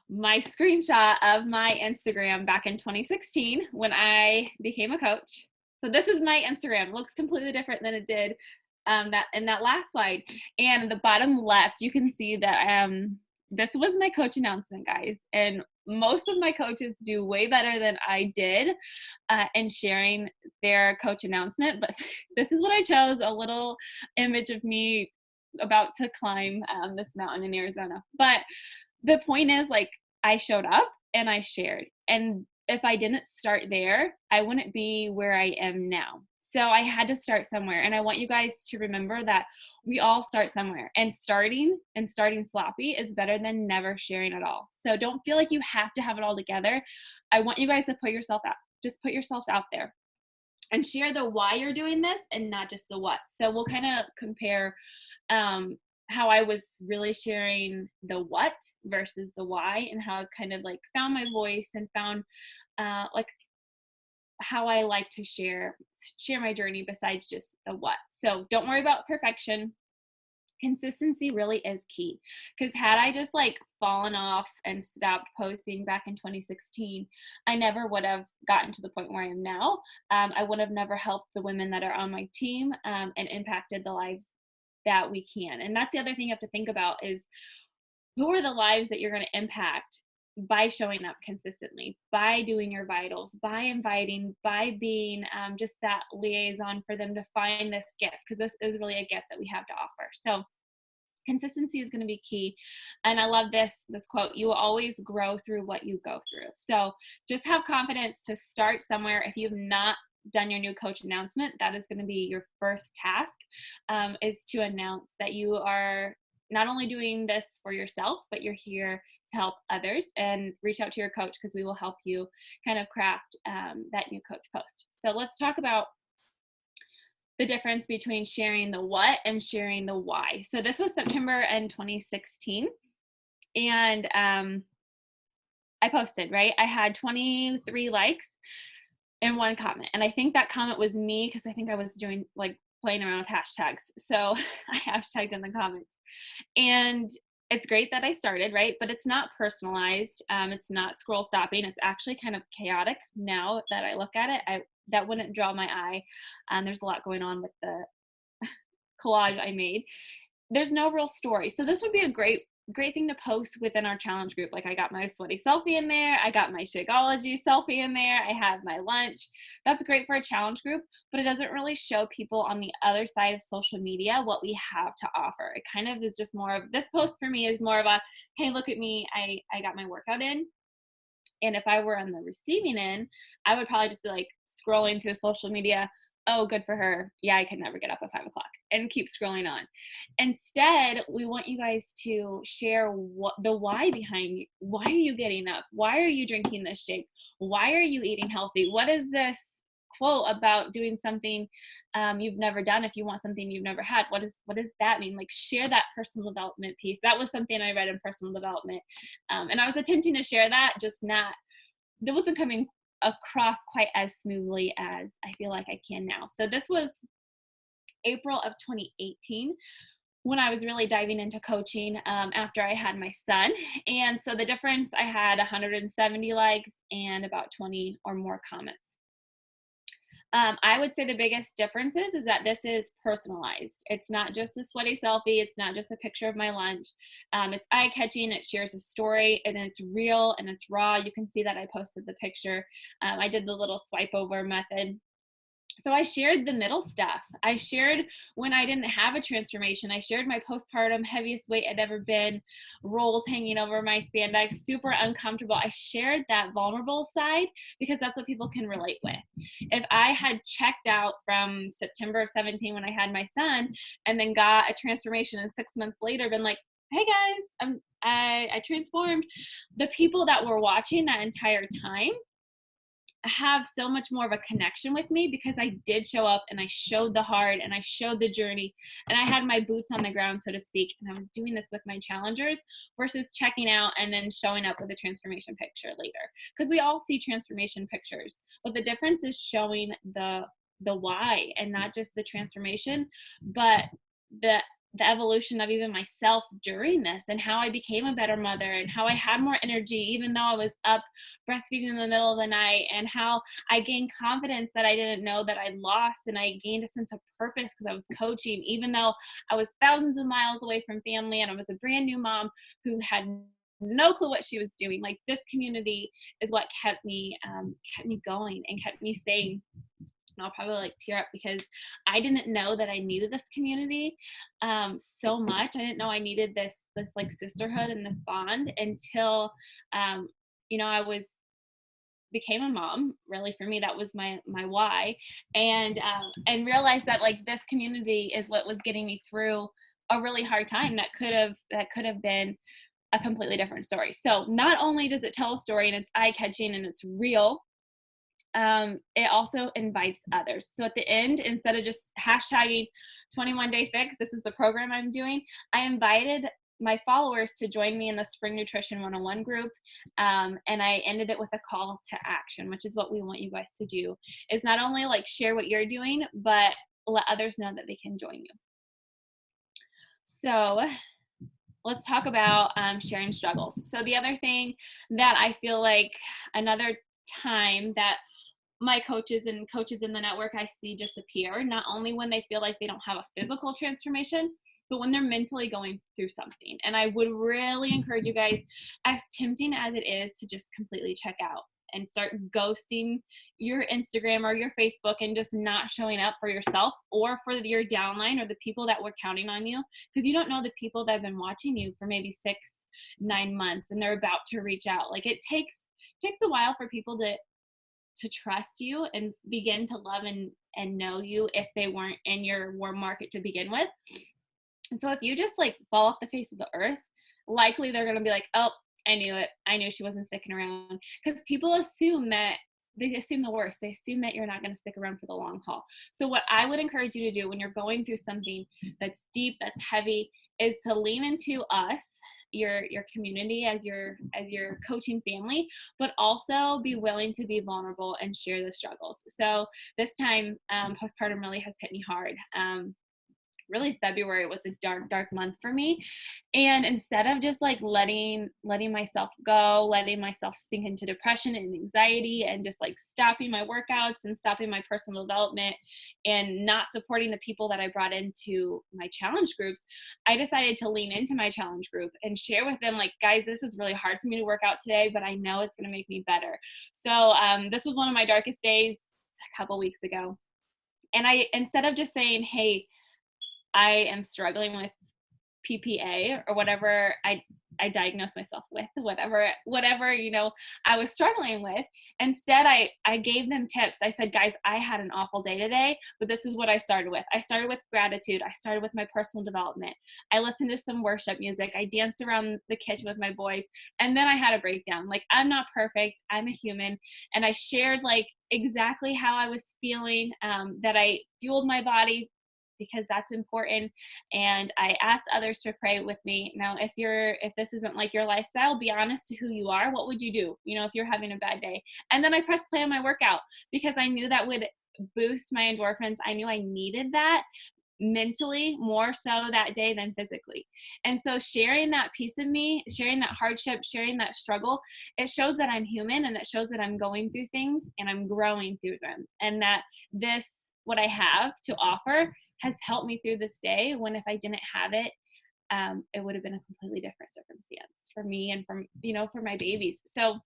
my screenshot of my Instagram back in 2016 when I became a coach. So this is my Instagram. It looks completely different than it did that in that last slide. And in the bottom left, you can see that this was my coach announcement, guys. And most of my coaches do way better than I did in sharing their coach announcement. But this is what I chose, a little image of me about to climb this mountain in Arizona. But the point is, like, I showed up and I shared. And if I didn't start there, I wouldn't be where I am now. So I had to start somewhere. And I want you guys to remember that we all start somewhere, and starting sloppy is better than never sharing at all. So don't feel like you have to have it all together. I want you guys to put yourself out. Just put yourselves out there and share the why you're doing this and not just the what. So we'll kind of compare how I was really sharing the what versus the why, and how I kind of like found my voice and found like how I like to share my journey besides just the what. So don't worry about perfection. Consistency really is key, because had I just like fallen off and stopped posting back in 2016, I never would have gotten to the point where I am now. I would have never helped the women that are on my team and impacted the lives that we can. And that's the other thing you have to think about is, who are the lives that you're going to impact by showing up consistently, by doing your vitals, by inviting, by being just that liaison for them to find this gift, because this is really a gift that we have to offer. So consistency is going to be key. And I love this quote: you will always grow through what you go through. So just have confidence to start somewhere. If you've not done your new coach announcement, that is going to be your first task, is to announce that you are not only doing this for yourself, but you're here to help others, and reach out to your coach, because we will help you kind of craft that new coach post. So let's talk about the difference between sharing the what and sharing the why. So this was September in 2016. And I posted, right? I had 23 likes and one comment. And I think that comment was me, because I think I was doing like playing around with hashtags. So I hashtagged in the comments. And it's great that I started, right? But it's not personalized. It's not scroll stopping. It's actually kind of chaotic now that I look at it. That wouldn't draw my eye. There's a lot going on with the collage I made. There's no real story. So this would be a great great thing to post within our challenge group. Like I got my sweaty selfie in there. I got my Shakeology selfie in there. I had my lunch. That's great for a challenge group, but it doesn't really show people on the other side of social media what we have to offer. It kind of is just more of, this post for me is more of a, hey, look at me. I got my workout in. And if I were on the receiving end, I would probably just be like scrolling through social media. Oh, good for her. Yeah, I could never get up at 5 o'clock, and keep scrolling on. Instead, we want you guys to share what the why behind you. Why are you getting up? Why are you drinking this shake? Why are you eating healthy? What is this quote about doing something you've never done? If you want something you've never had, what does that mean? Like, share that personal development piece. That was something I read in personal development, and I was attempting to share that, just not, that wasn't coming across quite as smoothly as I feel like I can now. So this was April of 2018 when I was really diving into coaching after I had my son. And so the difference, I had 170 likes and about 20 or more comments. I would say the biggest difference is that this is personalized. It's not just a sweaty selfie. It's not just a picture of my lunch. It's eye-catching. It shares a story, and it's real and it's raw. You can see that I posted the picture. I did the little swipe over method. So I shared the middle stuff. I shared when I didn't have a transformation. I shared my postpartum heaviest weight I'd ever been, rolls hanging over my spandex, super uncomfortable. I shared that vulnerable side because that's what people can relate with. If I had checked out from September of 17 when I had my son and then got a transformation and 6 months later been like, hey guys, I transformed, the people that were watching that entire time have so much more of a connection with me because I did show up and I showed the heart and I showed the journey and I had my boots on the ground, so to speak. And I was doing this with my challengers versus checking out and then showing up with a transformation picture later. Because we all see transformation pictures, but the difference is showing the why, and not just the transformation, but the evolution of even myself during this, and how I became a better mother, and how I had more energy even though I was up breastfeeding in the middle of the night, and how I gained confidence that I didn't know that I'd lost, and I gained a sense of purpose because I was coaching even though I was thousands of miles away from family and I was a brand new mom who had no clue what she was doing. Like, this community is what kept me going and kept me sane. And I'll probably like tear up because I didn't know that I needed this community so much. I didn't know I needed this like sisterhood and this bond until I became a mom. Really, for me, that was my why, and realized that like this community is what was getting me through a really hard time that could have been a completely different story. So not only does it tell a story and it's eye-catching and it's real, it also invites others. So at the end, instead of just hashtagging 21 Day Fix, this is the program I'm doing, I invited my followers to join me in the Spring Nutrition 101 group. And I ended it with a call to action, which is what we want you guys to do, is not only like share what you're doing, but let others know that they can join you. So let's talk about sharing struggles. So the other thing that I feel like another time that my coaches in the network I see disappear, not only when they feel like they don't have a physical transformation, but when they're mentally going through something. And I would really encourage you guys, as tempting as it is, to just completely check out and start ghosting your Instagram or your Facebook and just not showing up for yourself or for your downline or the people that were counting on you, because you don't know the people that have been watching you for maybe 6-9 months and they're about to reach out. Like, it takes a while for people to trust you and begin to love and know you if they weren't in your warm market to begin with. And so if you just like fall off the face of the earth, likely they're going to be like, oh, I knew it. I knew she wasn't sticking around. Because people assume the worst. They assume that you're not going to stick around for the long haul. So what I would encourage you to do when you're going through something that's deep, that's heavy, is to lean into us, your community, as your coaching family, but also be willing to be vulnerable and share the struggles. So this time, postpartum really has hit me hard. really February was a dark month for me. And instead of just like letting myself go, letting myself sink into depression and anxiety and just like stopping my workouts and stopping my personal development and not supporting the people that I brought into my challenge groups, I decided to lean into my challenge group and share with them like, guys, this is really hard for me to work out today, but I know it's going to make me better. So this was one of my darkest days a couple weeks ago. And I, instead of just saying, hey, I am struggling with PPA or whatever I diagnosed myself with, whatever, I was struggling with. Instead, I gave them tips. I said, guys, I had an awful day today, but this is what I started with. I started with gratitude. I started with my personal development. I listened to some worship music. I danced around the kitchen with my boys. And then I had a breakdown. Like, I'm not perfect. I'm a human. And I shared like exactly how I was feeling, that I fueled my body because that's important. And I asked others to pray with me. Now, if this isn't like your lifestyle, be honest to who you are. What would you do, if you're having a bad day? And then I pressed play on my workout because I knew that would boost my endorphins. I knew I needed that mentally more so that day than physically. And so sharing that piece of me, sharing that hardship, sharing that struggle, it shows that I'm human, and it shows that I'm going through things and I'm growing through them, and that this, what I have to offer, has helped me through this day, when if I didn't have it, it would have been a completely different circumstance for me and for my babies. So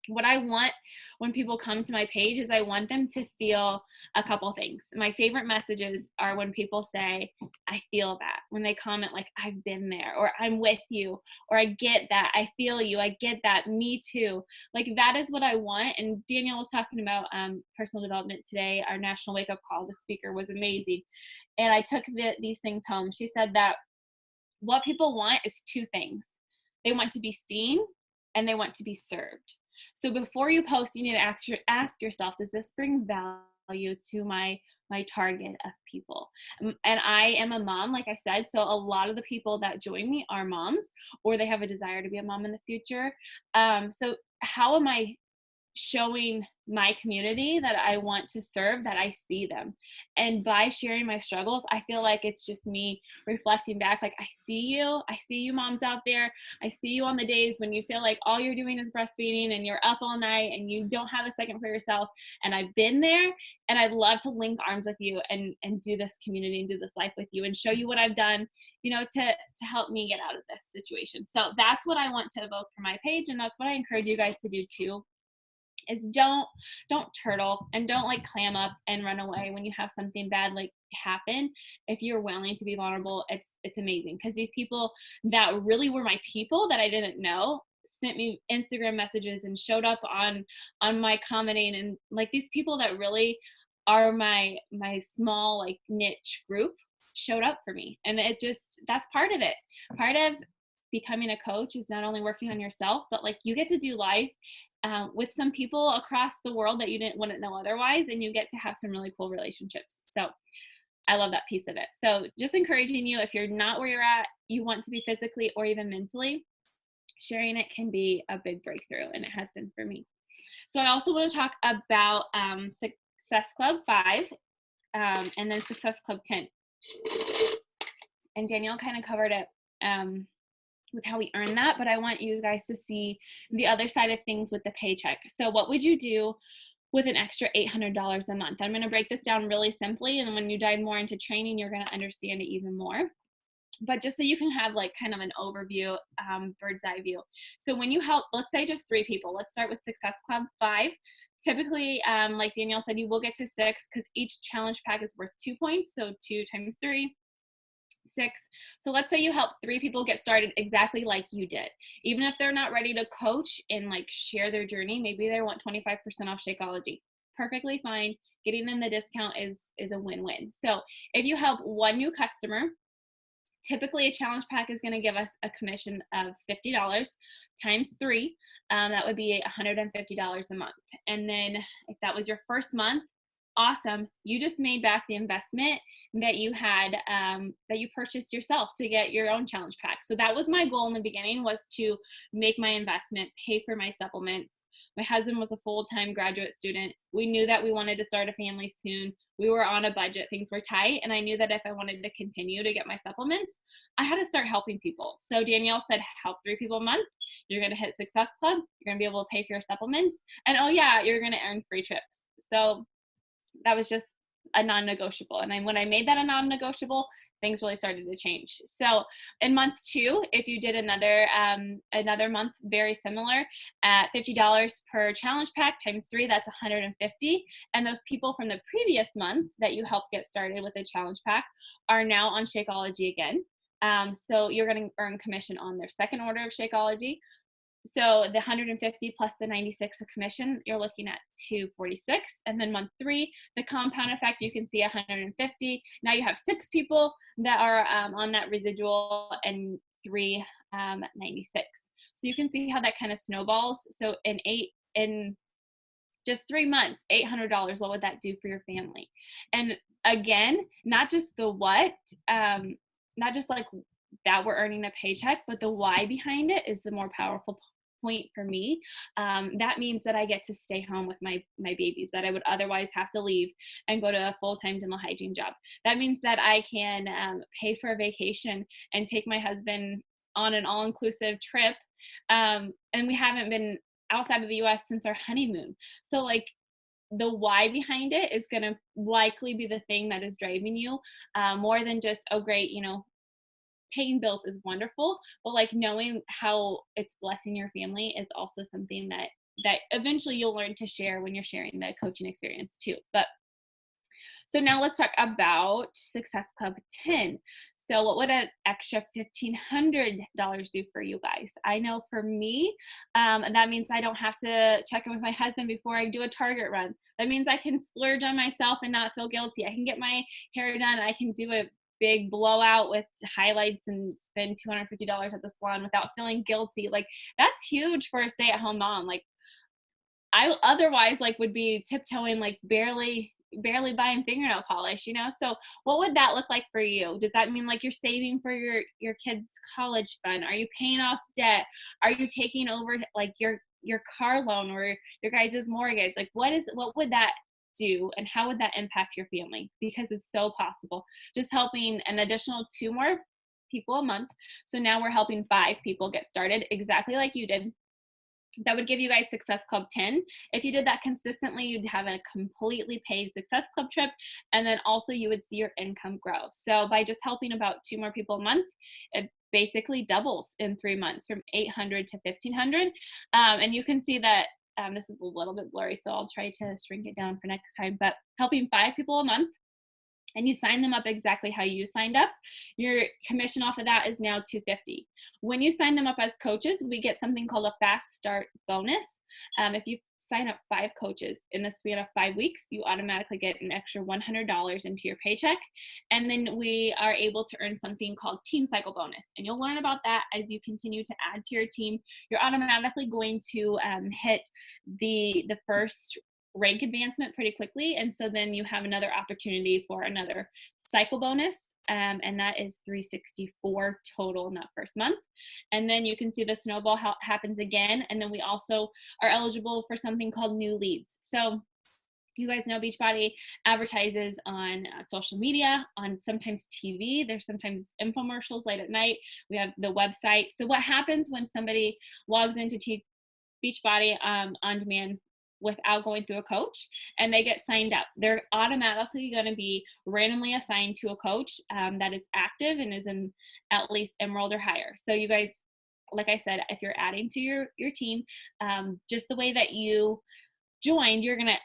what I want when people come to my page is I want them to feel a couple things. My favorite messages are when people say, I feel that. When they comment like, I've been there, or I'm with you, or I get that, I feel you, I get that, me too. Like, that is what I want. And Danielle was talking about personal development today. Our national wake up call, the speaker was amazing. And I took these things home. She said that what people want is two things. They want to be seen, and they want to be served. So before you post, you need to ask yourself, does this bring value to my target of people? And I am a mom, like I said, so a lot of the people that join me are moms, or they have a desire to be a mom in the future. So how am I showing my community that I want to serve, that I see them? And by sharing my struggles, I feel like it's just me reflecting back, like, I see you moms out there. I see you on the days when you feel like all you're doing is breastfeeding and you're up all night and you don't have a second for yourself. And I've been there, and I'd love to link arms with you and do this community and do this life with you and show you what I've done, to help me get out of this situation. So that's what I want to evoke from my page. And that's what I encourage you guys to do too, is don't turtle, and don't like clam up and run away when you have something bad like happen. If you're willing to be vulnerable, it's amazing, because these people that really were my people that I didn't know sent me Instagram messages and showed up on my commenting, and like these people that really are my small like niche group showed up for me. And that's part of it. Part of becoming a coach is not only working on yourself, but like you get to do life with some people across the world that you wouldn't know otherwise, and you get to have some really cool relationships. So I love that piece of it. So just encouraging you, if you're not where you're at, you want to be physically or even mentally, sharing it can be a big breakthrough, and it has been for me. So I also want to talk about Success Club 5 and then Success Club 10. And Danielle kind of covered it with how we earn that, but I want you guys to see the other side of things with the paycheck. So what would you do with an extra $800 a month? I'm going to break this down really simply, and when you dive more into training, you're going to understand it even more. But just so you can have like kind of an overview, bird's eye view. So when you help, let's say just 3 people, let's start with Success Club 5. Typically, like Danielle said, you will get to 6 because each challenge pack is worth 2 points. So 2 times 3, 6. So let's say you help 3 people get started exactly like you did. Even if they're not ready to coach and like share their journey, maybe they want 25% off Shakeology. Perfectly fine. Getting them the discount is a win-win. So if you help 1 new customer, typically a challenge pack is going to give us a commission of $50 times 3. That would be $150 a month. And then if that was your first month, awesome. You just made back the investment that you had, that you purchased yourself to get your own challenge pack. So that was my goal in the beginning, was to make my investment, pay for my supplements, My husband was a full-time graduate student. We knew that we wanted to start a family soon. We were on a budget, things were tight, and I knew that if I wanted to continue to get my supplements, I had to start helping people. So Danielle said, help 3 people a month. You're going to hit Success Club. You're going to be able to pay for your supplements. And oh yeah, you're going to earn free trips. So that was just a non-negotiable. And then when I made that a non-negotiable, things really started to change. So in month 2, if you did another month very similar at $50 per challenge pack times 3, that's $150. And those people from the previous month that you helped get started with a challenge pack are now on Shakeology again. So you're going to earn commission on their second order of Shakeology. So the 150 plus the 96 of commission, you're looking at 246. And then month 3, the compound effect, you can see 150. Now you have 6 people that are on that residual and 3 96. So you can see how that kind of snowballs. So in just 3 months, $800, what would that do for your family? And again, not just the what, not just like that we're earning a paycheck, but the why behind it is the more powerful point for me. That means that I get to stay home with my babies that I would otherwise have to leave and go to a full-time dental hygiene job. That means that I can pay for a vacation and take my husband on an all-inclusive trip. And we haven't been outside of the US since our honeymoon. So like the why behind it is going to likely be the thing that is driving you more than just, oh great, paying bills is wonderful, but like knowing how it's blessing your family is also something that eventually you'll learn to share when you're sharing the coaching experience too. But so now let's talk about Success Club 10. So what would an extra $1,500 do for you guys? I know for me, that means I don't have to check in with my husband before I do a Target run. That means I can splurge on myself and not feel guilty. I can get my hair done. I can do a big blowout with highlights and spend $250 at the salon without feeling guilty. Like that's huge for a stay-at-home mom. Like I otherwise like would be tiptoeing, like barely buying fingernail polish, So what would that look like for you? Does that mean like you're saving for your kids' college fund? Are you paying off debt? Are you taking over like your car loan or your guys' mortgage? Like what would that do and how would that impact your family? Because it's so possible. Just helping an additional 2 more people a month. So now we're helping 5 people get started exactly like you did. That would give you guys Success Club 10. If you did that consistently, you'd have a completely paid Success Club trip. And then also you would see your income grow. So by just helping about 2 more people a month, it basically doubles in 3 months from 800 to 1,500. And you can see that this is a little bit blurry, so I'll try to shrink it down for next time. But helping 5 people a month, and you sign them up exactly how you signed up, your commission off of that is now $250. When you sign them up as coaches, we get something called a fast start bonus. If you sign up 5 coaches in the span of 5 weeks, you automatically get an extra $100 into your paycheck. And then we are able to earn something called team cycle bonus. And you'll learn about that as you continue to add to your team. You're automatically going to hit the first rank advancement pretty quickly. And so then you have another opportunity for another cycle bonus. And that is 364 total in that first month. And then you can see the snowball happens again. And then we also are eligible for something called new leads. So you guys know Beachbody advertises on social media, on sometimes TV. There's sometimes infomercials late at night. We have the website. So what happens when somebody logs into Beachbody on demand without going through a coach and they get signed up, they're automatically going to be randomly assigned to a coach that is active and is in at least Emerald or higher. So you guys, like I said, if you're adding to your team, just the way that you joined, you're going to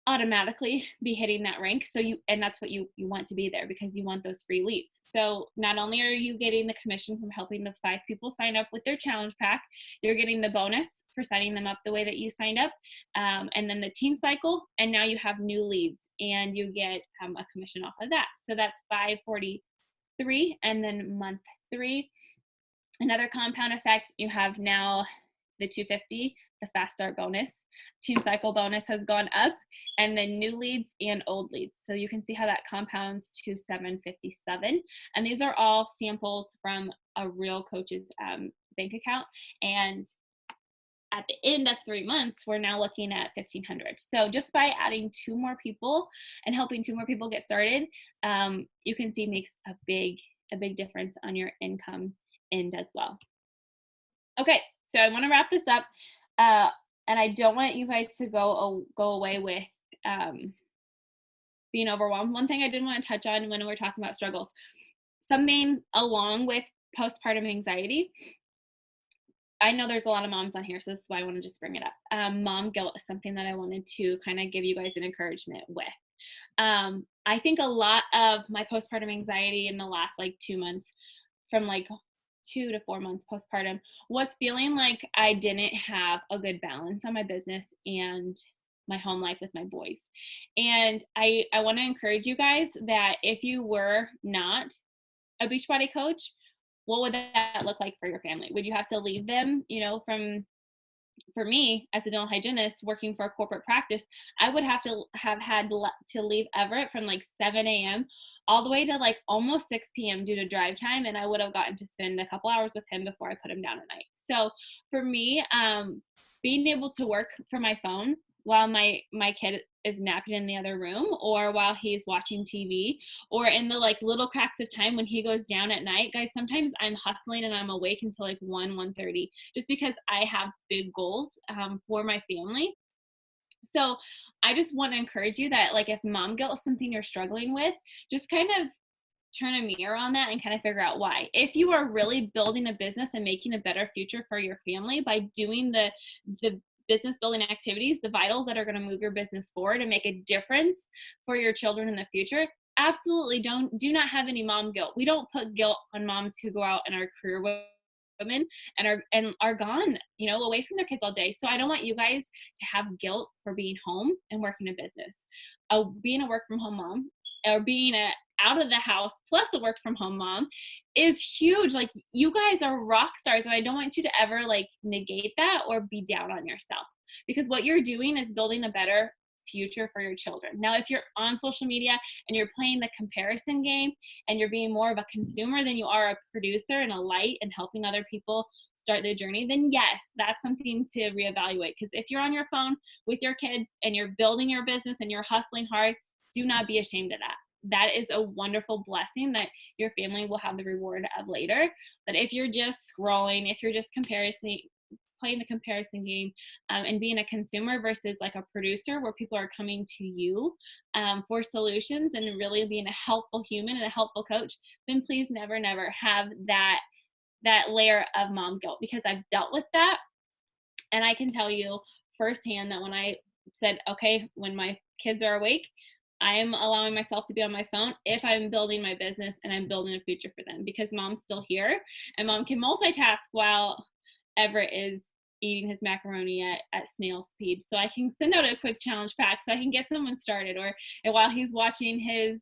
automatically be hitting that rank. So and that's what you want to be there because you want those free leads. So not only are you getting the commission from helping the 5 people sign up with their challenge pack, you're getting the bonus for signing them up the way that you signed up, and then the team cycle, and now you have new leads and you get a commission off of that. So that's 543, and then month 3, another compound effect, you have now the 250, the fast start bonus, team cycle bonus has gone up, and then new leads and old leads. So you can see how that compounds to 757. And these are all samples from a real coach's bank account. And at the end of 3 months, we're now looking at 1,500. So just by adding 2 more people and helping 2 more people get started, you can see makes a big difference on your income end as well. Okay, so I want to wrap this up, and I don't want you guys to go away with being overwhelmed. One thing I did want to touch on when we're talking about struggles, something along with postpartum anxiety. I know there's a lot of moms on here, so this is why I want to just bring it up. Mom guilt is something that I wanted to kind of give you guys an encouragement with. I think a lot of my postpartum anxiety in the last like 2 months, from like 2 to 4 months postpartum, was feeling like I didn't have a good balance on my business and my home life with my boys. And I want to encourage you guys that if you were not a Beachbody coach, what would that look like for your family? Would you have to leave them, for me as a dental hygienist working for a corporate practice, I would have to have had to leave Everett from like 7 a.m. all the way to like almost 6 p.m. due to drive time. And I would have gotten to spend a couple hours with him before I put him down at night. So for me, being able to work from my phone while my kid is napping in the other room, or while he's watching TV, or in the like little cracks of time when he goes down at night, guys, sometimes I'm hustling and I'm awake until like 1:30, just because I have big goals for my family. So I just want to encourage you that, like, if mom guilt is something you're struggling with, just kind of turn a mirror on that and kind of figure out why. If you are really building a business and making a better future for your family by doing the business building activities, the vitals that are going to move your business forward and make a difference for your children in the future, absolutely do not have any mom guilt. We don't put guilt on moms who go out and are career women and are gone, away from their kids all day. So I don't want you guys to have guilt for being home and working a business. Being a work from home mom, or being a out of the house plus a work from home mom, is huge. Like, you guys are rock stars, and I don't want you to ever like negate that or be down on yourself, because what you're doing is building a better future for your children. Now, if you're on social media and you're playing the comparison game and you're being more of a consumer than you are a producer and a light and helping other people start their journey, then yes, that's something to reevaluate. Because if you're on your phone with your kids and you're building your business and you're hustling hard, do not be ashamed of that. That is a wonderful blessing that your family will have the reward of later. But if you're just scrolling, if you're just playing the comparison game, and being a consumer versus like a producer, where people are coming to you for solutions and really being a helpful human and a helpful coach, then please never have that layer of mom guilt, because I've dealt with that. And I can tell you firsthand that when I said, okay, when my kids are awake, I'm allowing myself to be on my phone if I'm building my business and I'm building a future for them, because mom's still here and mom can multitask while Everett is eating his macaroni at snail speed. So I can send out a quick challenge pack so I can get someone started, or while he's watching his,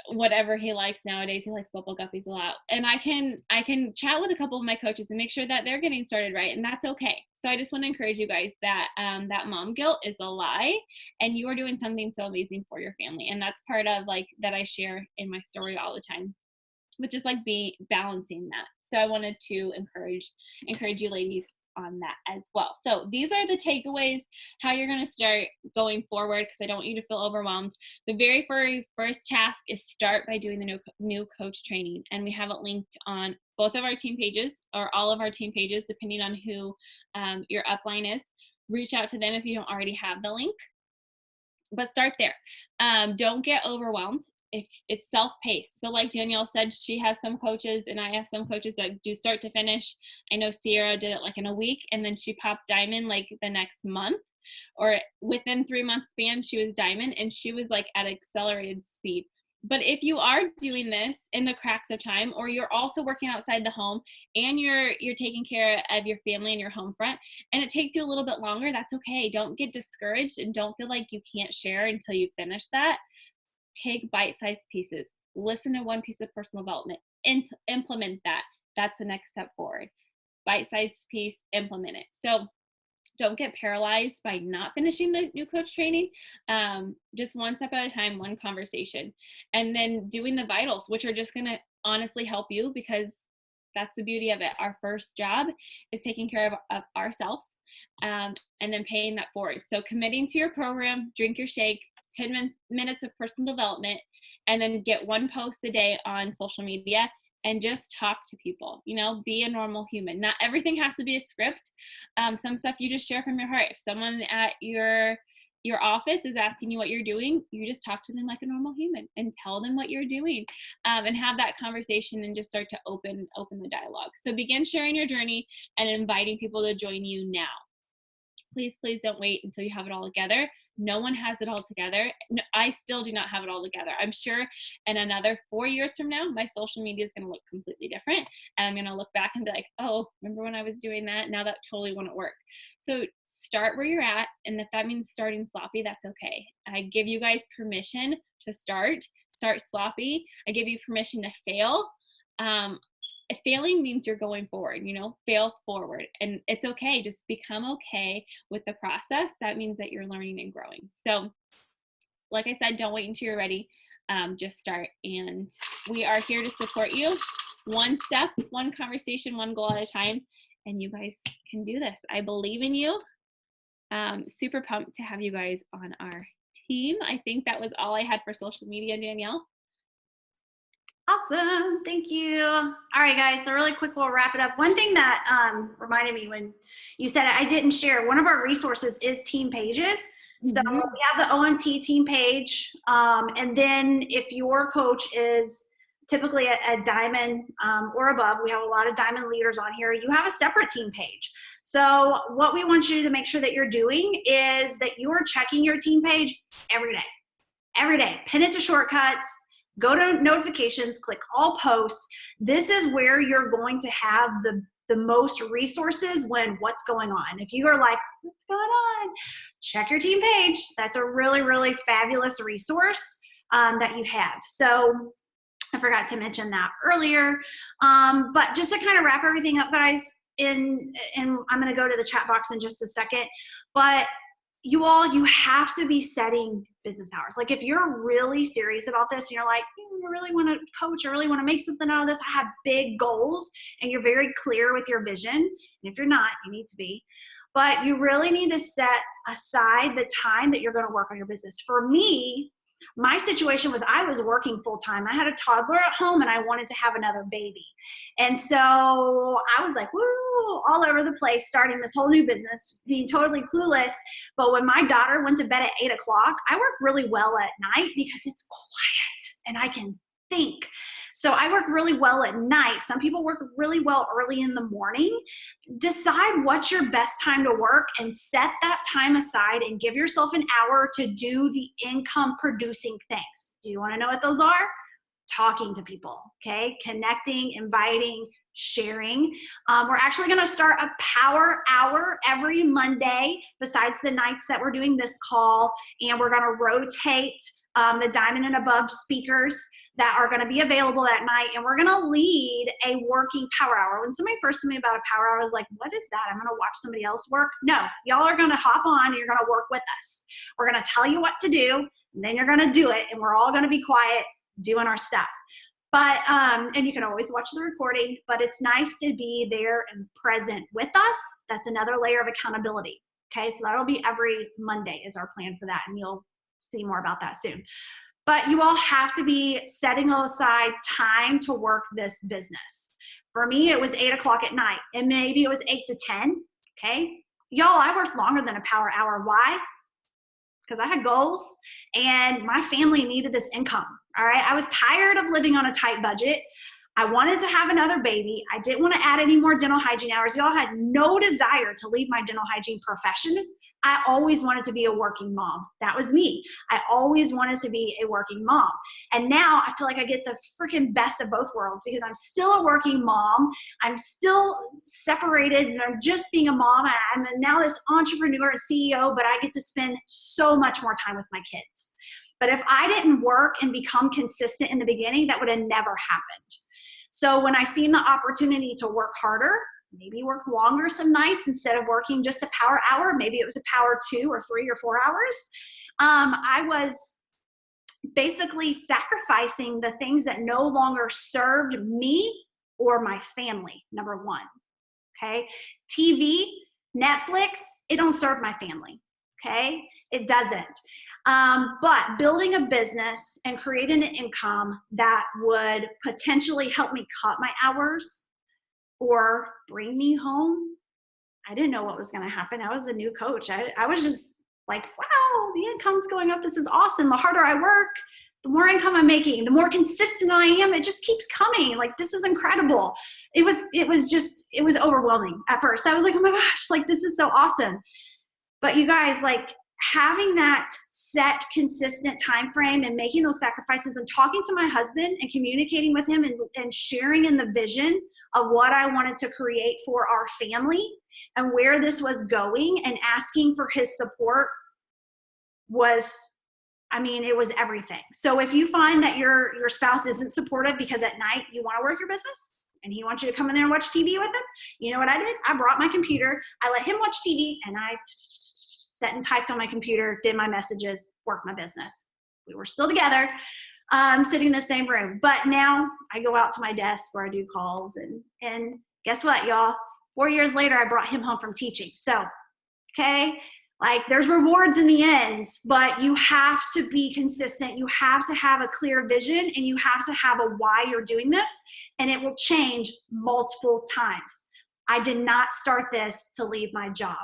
whatever he likes nowadays. He likes bubble guppies a lot. And I can chat with a couple of my coaches and make sure that they're getting started right. And that's okay. So I just want to encourage you guys that that mom guilt is a lie, and you are doing something so amazing for your family. And that's part of like that I share in my story all the time, which is like balancing that. So I wanted to encourage you ladies on that as well. So these are the takeaways, how you're going to start going forward, because I don't want you to feel overwhelmed. The very first task is start by doing the new coach training. And we have it linked on both of our team pages, or all of our team pages, depending on who your upline is. Reach out to them if you don't already have the link. But start there. Don't get overwhelmed. If it's self-paced. So like Danielle said, she has some coaches and I have some coaches that do start to finish. I know Sierra did it like in a week, and then she popped diamond like the next month, or within 3 months span, she was diamond, and she was like at accelerated speed. But if you are doing this in the cracks of time, or you're also working outside the home and you're taking care of your family and your home front, and it takes you a little bit longer, that's okay. Don't get discouraged and don't feel like you can't share until you finish that. Take bite-sized pieces. Listen to one piece of personal development and implement that. That's the next step forward. Bite-sized piece, implement it. So don't get paralyzed by not finishing the new coach training. Just one step at a time, one conversation. And then doing the vitals, which are just going to honestly help you, because That's the beauty of it. Our first job is taking care of ourselves, and then paying that forward. So committing to your program, drink your shake, 10 minutes of personal development, and then get one post a day on social media and just talk to people. Be a normal human. Not everything has to be a script. Some stuff you just share from your heart. If someone at your office is asking you what you're doing, you just talk to them like a normal human and tell them what you're doing, and have that conversation and just start to open the dialogue. So begin sharing your journey and inviting people to join you now. Please don't wait until you have it all together. No one has it all together. No, I still do not have it all together. I'm sure in another 4 years from now, my social media is going to look completely different. And I'm going to look back and be like, oh, remember when I was doing that? Now that totally wouldn't work. So start where you're at. And if that means starting sloppy, that's okay. I give you guys permission to start sloppy. I give you permission to fail. Failing means you're going forward, fail forward. And it's okay. Just become okay with the process. That means that you're learning and growing. So like I said, don't wait until you're ready. Just start. And we are here to support you. One step, one conversation, one goal at a time. And you guys can do this. I believe in you. Super pumped to have you guys on our team. I think that was all I had for social media, Danielle. Awesome. Thank you. All right, guys. So really quick, we'll wrap it up. One thing that reminded me when you said it, I didn't share, one of our resources is team pages. Mm-hmm. So we have the OMT team page. And then if your coach is typically a diamond or above, we have a lot of diamond leaders on here, you have a separate team page. So what we want you to make sure that you're doing is that you're checking your team page every day. Every day. Pin it to shortcuts. Go to notifications, click all posts. This is where you're going to have the most resources when what's going on. If you are like, what's going on? Check your team page. That's a really, really fabulous resource that you have. So I forgot to mention that earlier. But just to kind of wrap everything up, guys, and I'm going to go to the chat box in just a second. But you have to be setting business hours. Like if you're really serious about this, and you're like, I really want to coach, I really want to make something out of this, I have big goals, and you're very clear with your vision. And if you're not, you need to be. But you really need to set aside the time that you're going to work on your business. For me, my situation was I was working full time. I had a toddler at home and I wanted to have another baby. And so I was like, woo, all over the place, starting this whole new business, being totally clueless. But when my daughter went to bed at 8 o'clock, I work really well at night because it's quiet and I can think. So I work really well at night. Some people work really well early in the morning. Decide what's your best time to work and set that time aside and give yourself an hour to do the income producing things. Do you want to know what those are? Talking to people, okay? Connecting, inviting, sharing. We're actually going to start a power hour every Monday besides the nights that we're doing this call, and we're going to rotate the diamond and above speakers that are going to be available at night, and we're going to lead a working power hour. When somebody first told me about a power hour, I was like, what is that? I'm going to watch somebody else work? No, y'all are going to hop on and you're going to work with us. We're going to tell you what to do, and then you're going to do it, and we're all going to be quiet doing our stuff. But, and you can always watch the recording, but it's nice to be there and present with us. That's another layer of accountability. Okay, so that'll be every Monday is our plan for that, and you'll see more about that soon. But you all have to be setting aside time to work this business. For me, it was 8 o'clock at night, and maybe it was 8 to 10, okay? Y'all, I worked longer than a power hour. Why? Because I had goals, and my family needed this income, all right? I was tired of living on a tight budget. I wanted to have another baby. I didn't want to add any more dental hygiene hours. Y'all had no desire to leave my dental hygiene profession. I always wanted to be a working mom. That was me. I always wanted to be a working mom. And now I feel like I get the freaking best of both worlds because I'm still a working mom. I'm still separated and I'm just being a mom. I'm now this entrepreneur and CEO, but I get to spend so much more time with my kids. But if I didn't work and become consistent in the beginning, that would have never happened. So when I seen the opportunity to work harder, maybe work longer some nights instead of working just a power hour, maybe it was a power 2 or 3 or 4 hours, I was basically sacrificing the things that no longer served me or my family, number one. Okay. TV, Netflix, it don't serve my family. Okay. It doesn't. But building a business and creating an income that would potentially help me cut my hours or bring me home, I didn't know what was going to happen. I was a new coach. I was just like, wow, the income's going up. This is awesome. The harder I work, the more income I'm making, the more consistent I am. It just keeps coming. Like, this is incredible. It was overwhelming at first. I was like, oh my gosh, like, this is so awesome. But you guys, like, having that set, consistent time frame and making those sacrifices and talking to my husband and communicating with him and sharing in the vision of what I wanted to create for our family and where this was going and asking for his support was, I mean, it was everything. So if you find that your spouse isn't supportive because at night you want to work your business and he wants you to come in there and watch TV with him, you know what I did? I brought my computer, I let him watch TV, and I sat and typed on my computer, did my messages, worked my business. We were still together, sitting in the same room. But now I go out to my desk where I do calls, and guess what, y'all? 4 years later, I brought him home from teaching. So, okay, like, there's rewards in the end, but you have to be consistent. You have to have a clear vision, and you have to have a why you're doing this, and it will change multiple times. I did not start this to leave my job.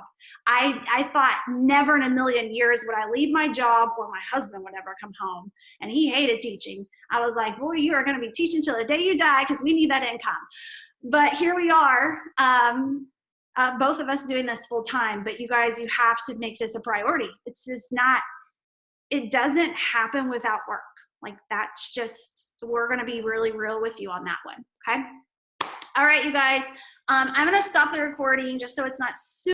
I thought never in a million years would I leave my job or my husband would ever come home. And he hated teaching. I was like, boy, you are going to be teaching till the day you die because we need that income. But here we are, both of us doing this full time. But you guys, you have to make this a priority. It's just not, it doesn't happen without work. Like, that's just, we're going to be really real with you on that one. Okay. All right, you guys. I'm going to stop the recording just so it's not super